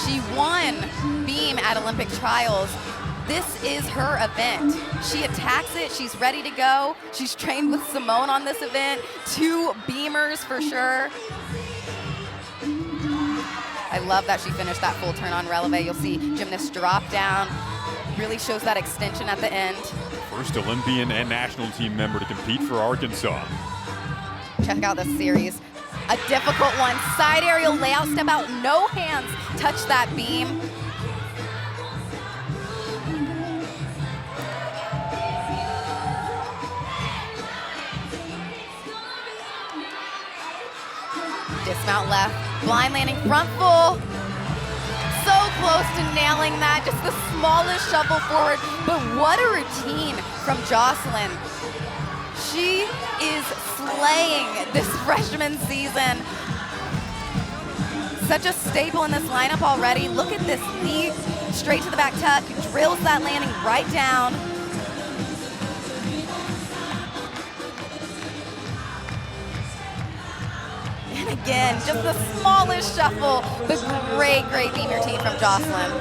She won beam at Olympic trials. This is her event. She attacks it, she's ready to go. She's trained with Simone on this event. 2 beamers for sure. I love that she finished that full turn on releve. You'll see gymnast drop down. Really shows that extension at the end. First Olympian and national team member to compete for Arkansas. Check out this series. A difficult one. Side aerial layout, step out, no hands touch that beam. Dismount left, blind landing, front full. So close to nailing that, just the smallest shuffle forward. But what a routine from Jocelyn. She is slaying this freshman season. Such a staple in this lineup already. Look at this lead, straight to the back tuck, drills that landing right down. And again, just the smallest shuffle, but great, great beam routine from Jocelyn.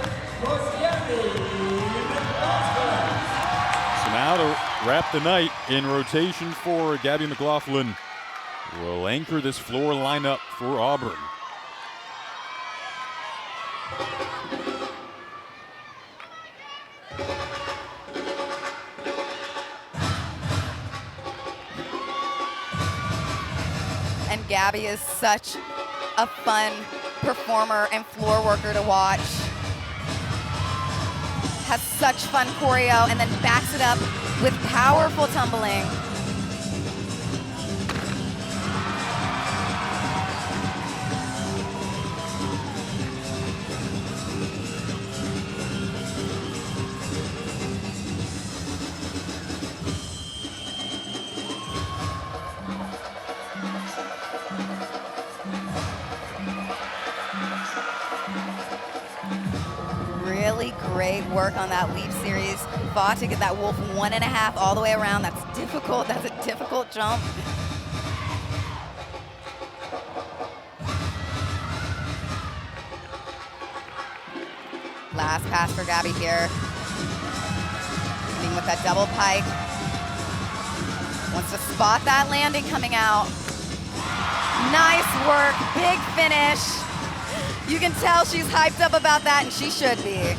So now to wrap the night in rotation for Gabby McLaughlin will anchor this floor lineup for Auburn. And Gabby is such a fun performer and floor worker to watch. Has such fun choreo and then backs it up with powerful tumbling. Really great work on that leap series. Fought to get that wolf 1.5 all the way around. That's difficult. That's a difficult jump. Last pass for Gabby here. Ending with that double pike. Wants to spot that landing coming out. Nice work, big finish. You can tell she's hyped up about that, and she should be.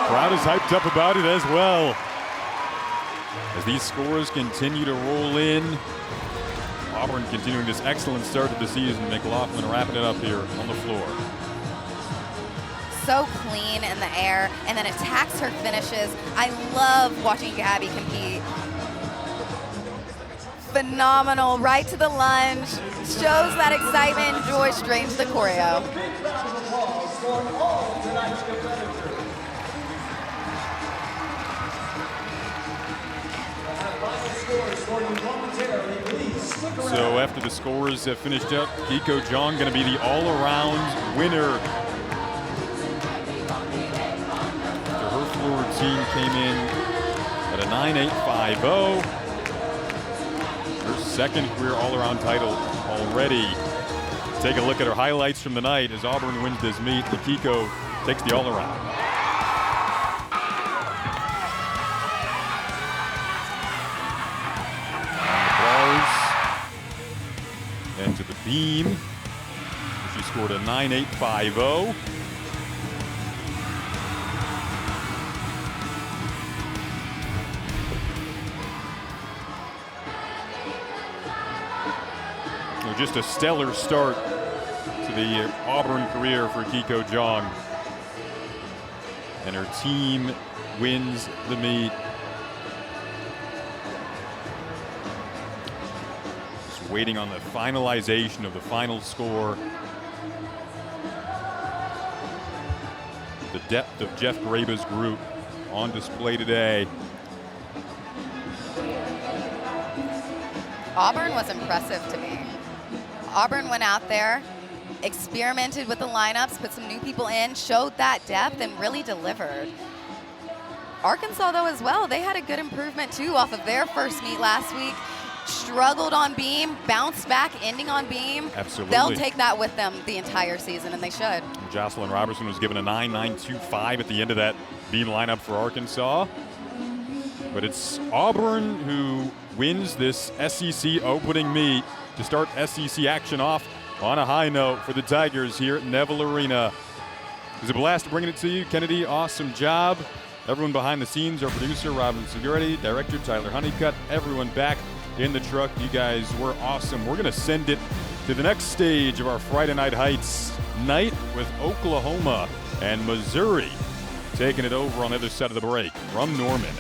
Crowd is hyped up about it as well. As these scores continue to roll in, Auburn continuing this excellent start to the season. McLaughlin wrapping it up here on the floor. So clean in the air, and then attacks her finishes. I love watching Gabby compete. Phenomenal, right to the lunge. Shows that excitement and joy straight into the choreo. Big round of applause for all tonight's competitors. So after the scores have finished up, Kiko Jong going to be the all-around winner. After her floor routine came in at a 9.850. Her second career all-around title already. Take a look at her highlights from the night as Auburn wins this meet. Kiko takes the all-around. And to the beam. She scored a 9.850. Just a stellar start to the Auburn career for Kiko Jong. And her team wins the meet. Just waiting on the finalization of the final score. The depth of Jeff Graba's group on display today. Auburn was impressive to me. Auburn went out there, experimented with the lineups, put some new people in, showed that depth, and really delivered. Arkansas, though, as well, they had a good improvement, too, off of their first meet last week. Struggled on beam, bounced back, ending on beam. Absolutely. They'll take that with them the entire season, and they should. Jocelyn Robertson was given a 9.925 at the end of that beam lineup for Arkansas. But it's Auburn who wins this SEC opening meet to start SEC action off on a high note for the Tigers here at Neville Arena. It was a blast bringing it to you. Kennedy, awesome job. Everyone behind the scenes, our producer, Robin Segurity, director, Tyler Honeycutt, everyone back in the truck. You guys were awesome. We're going to send it to the next stage of our Friday Night Heights night with Oklahoma and Missouri taking it over on the other side of the break from Norman.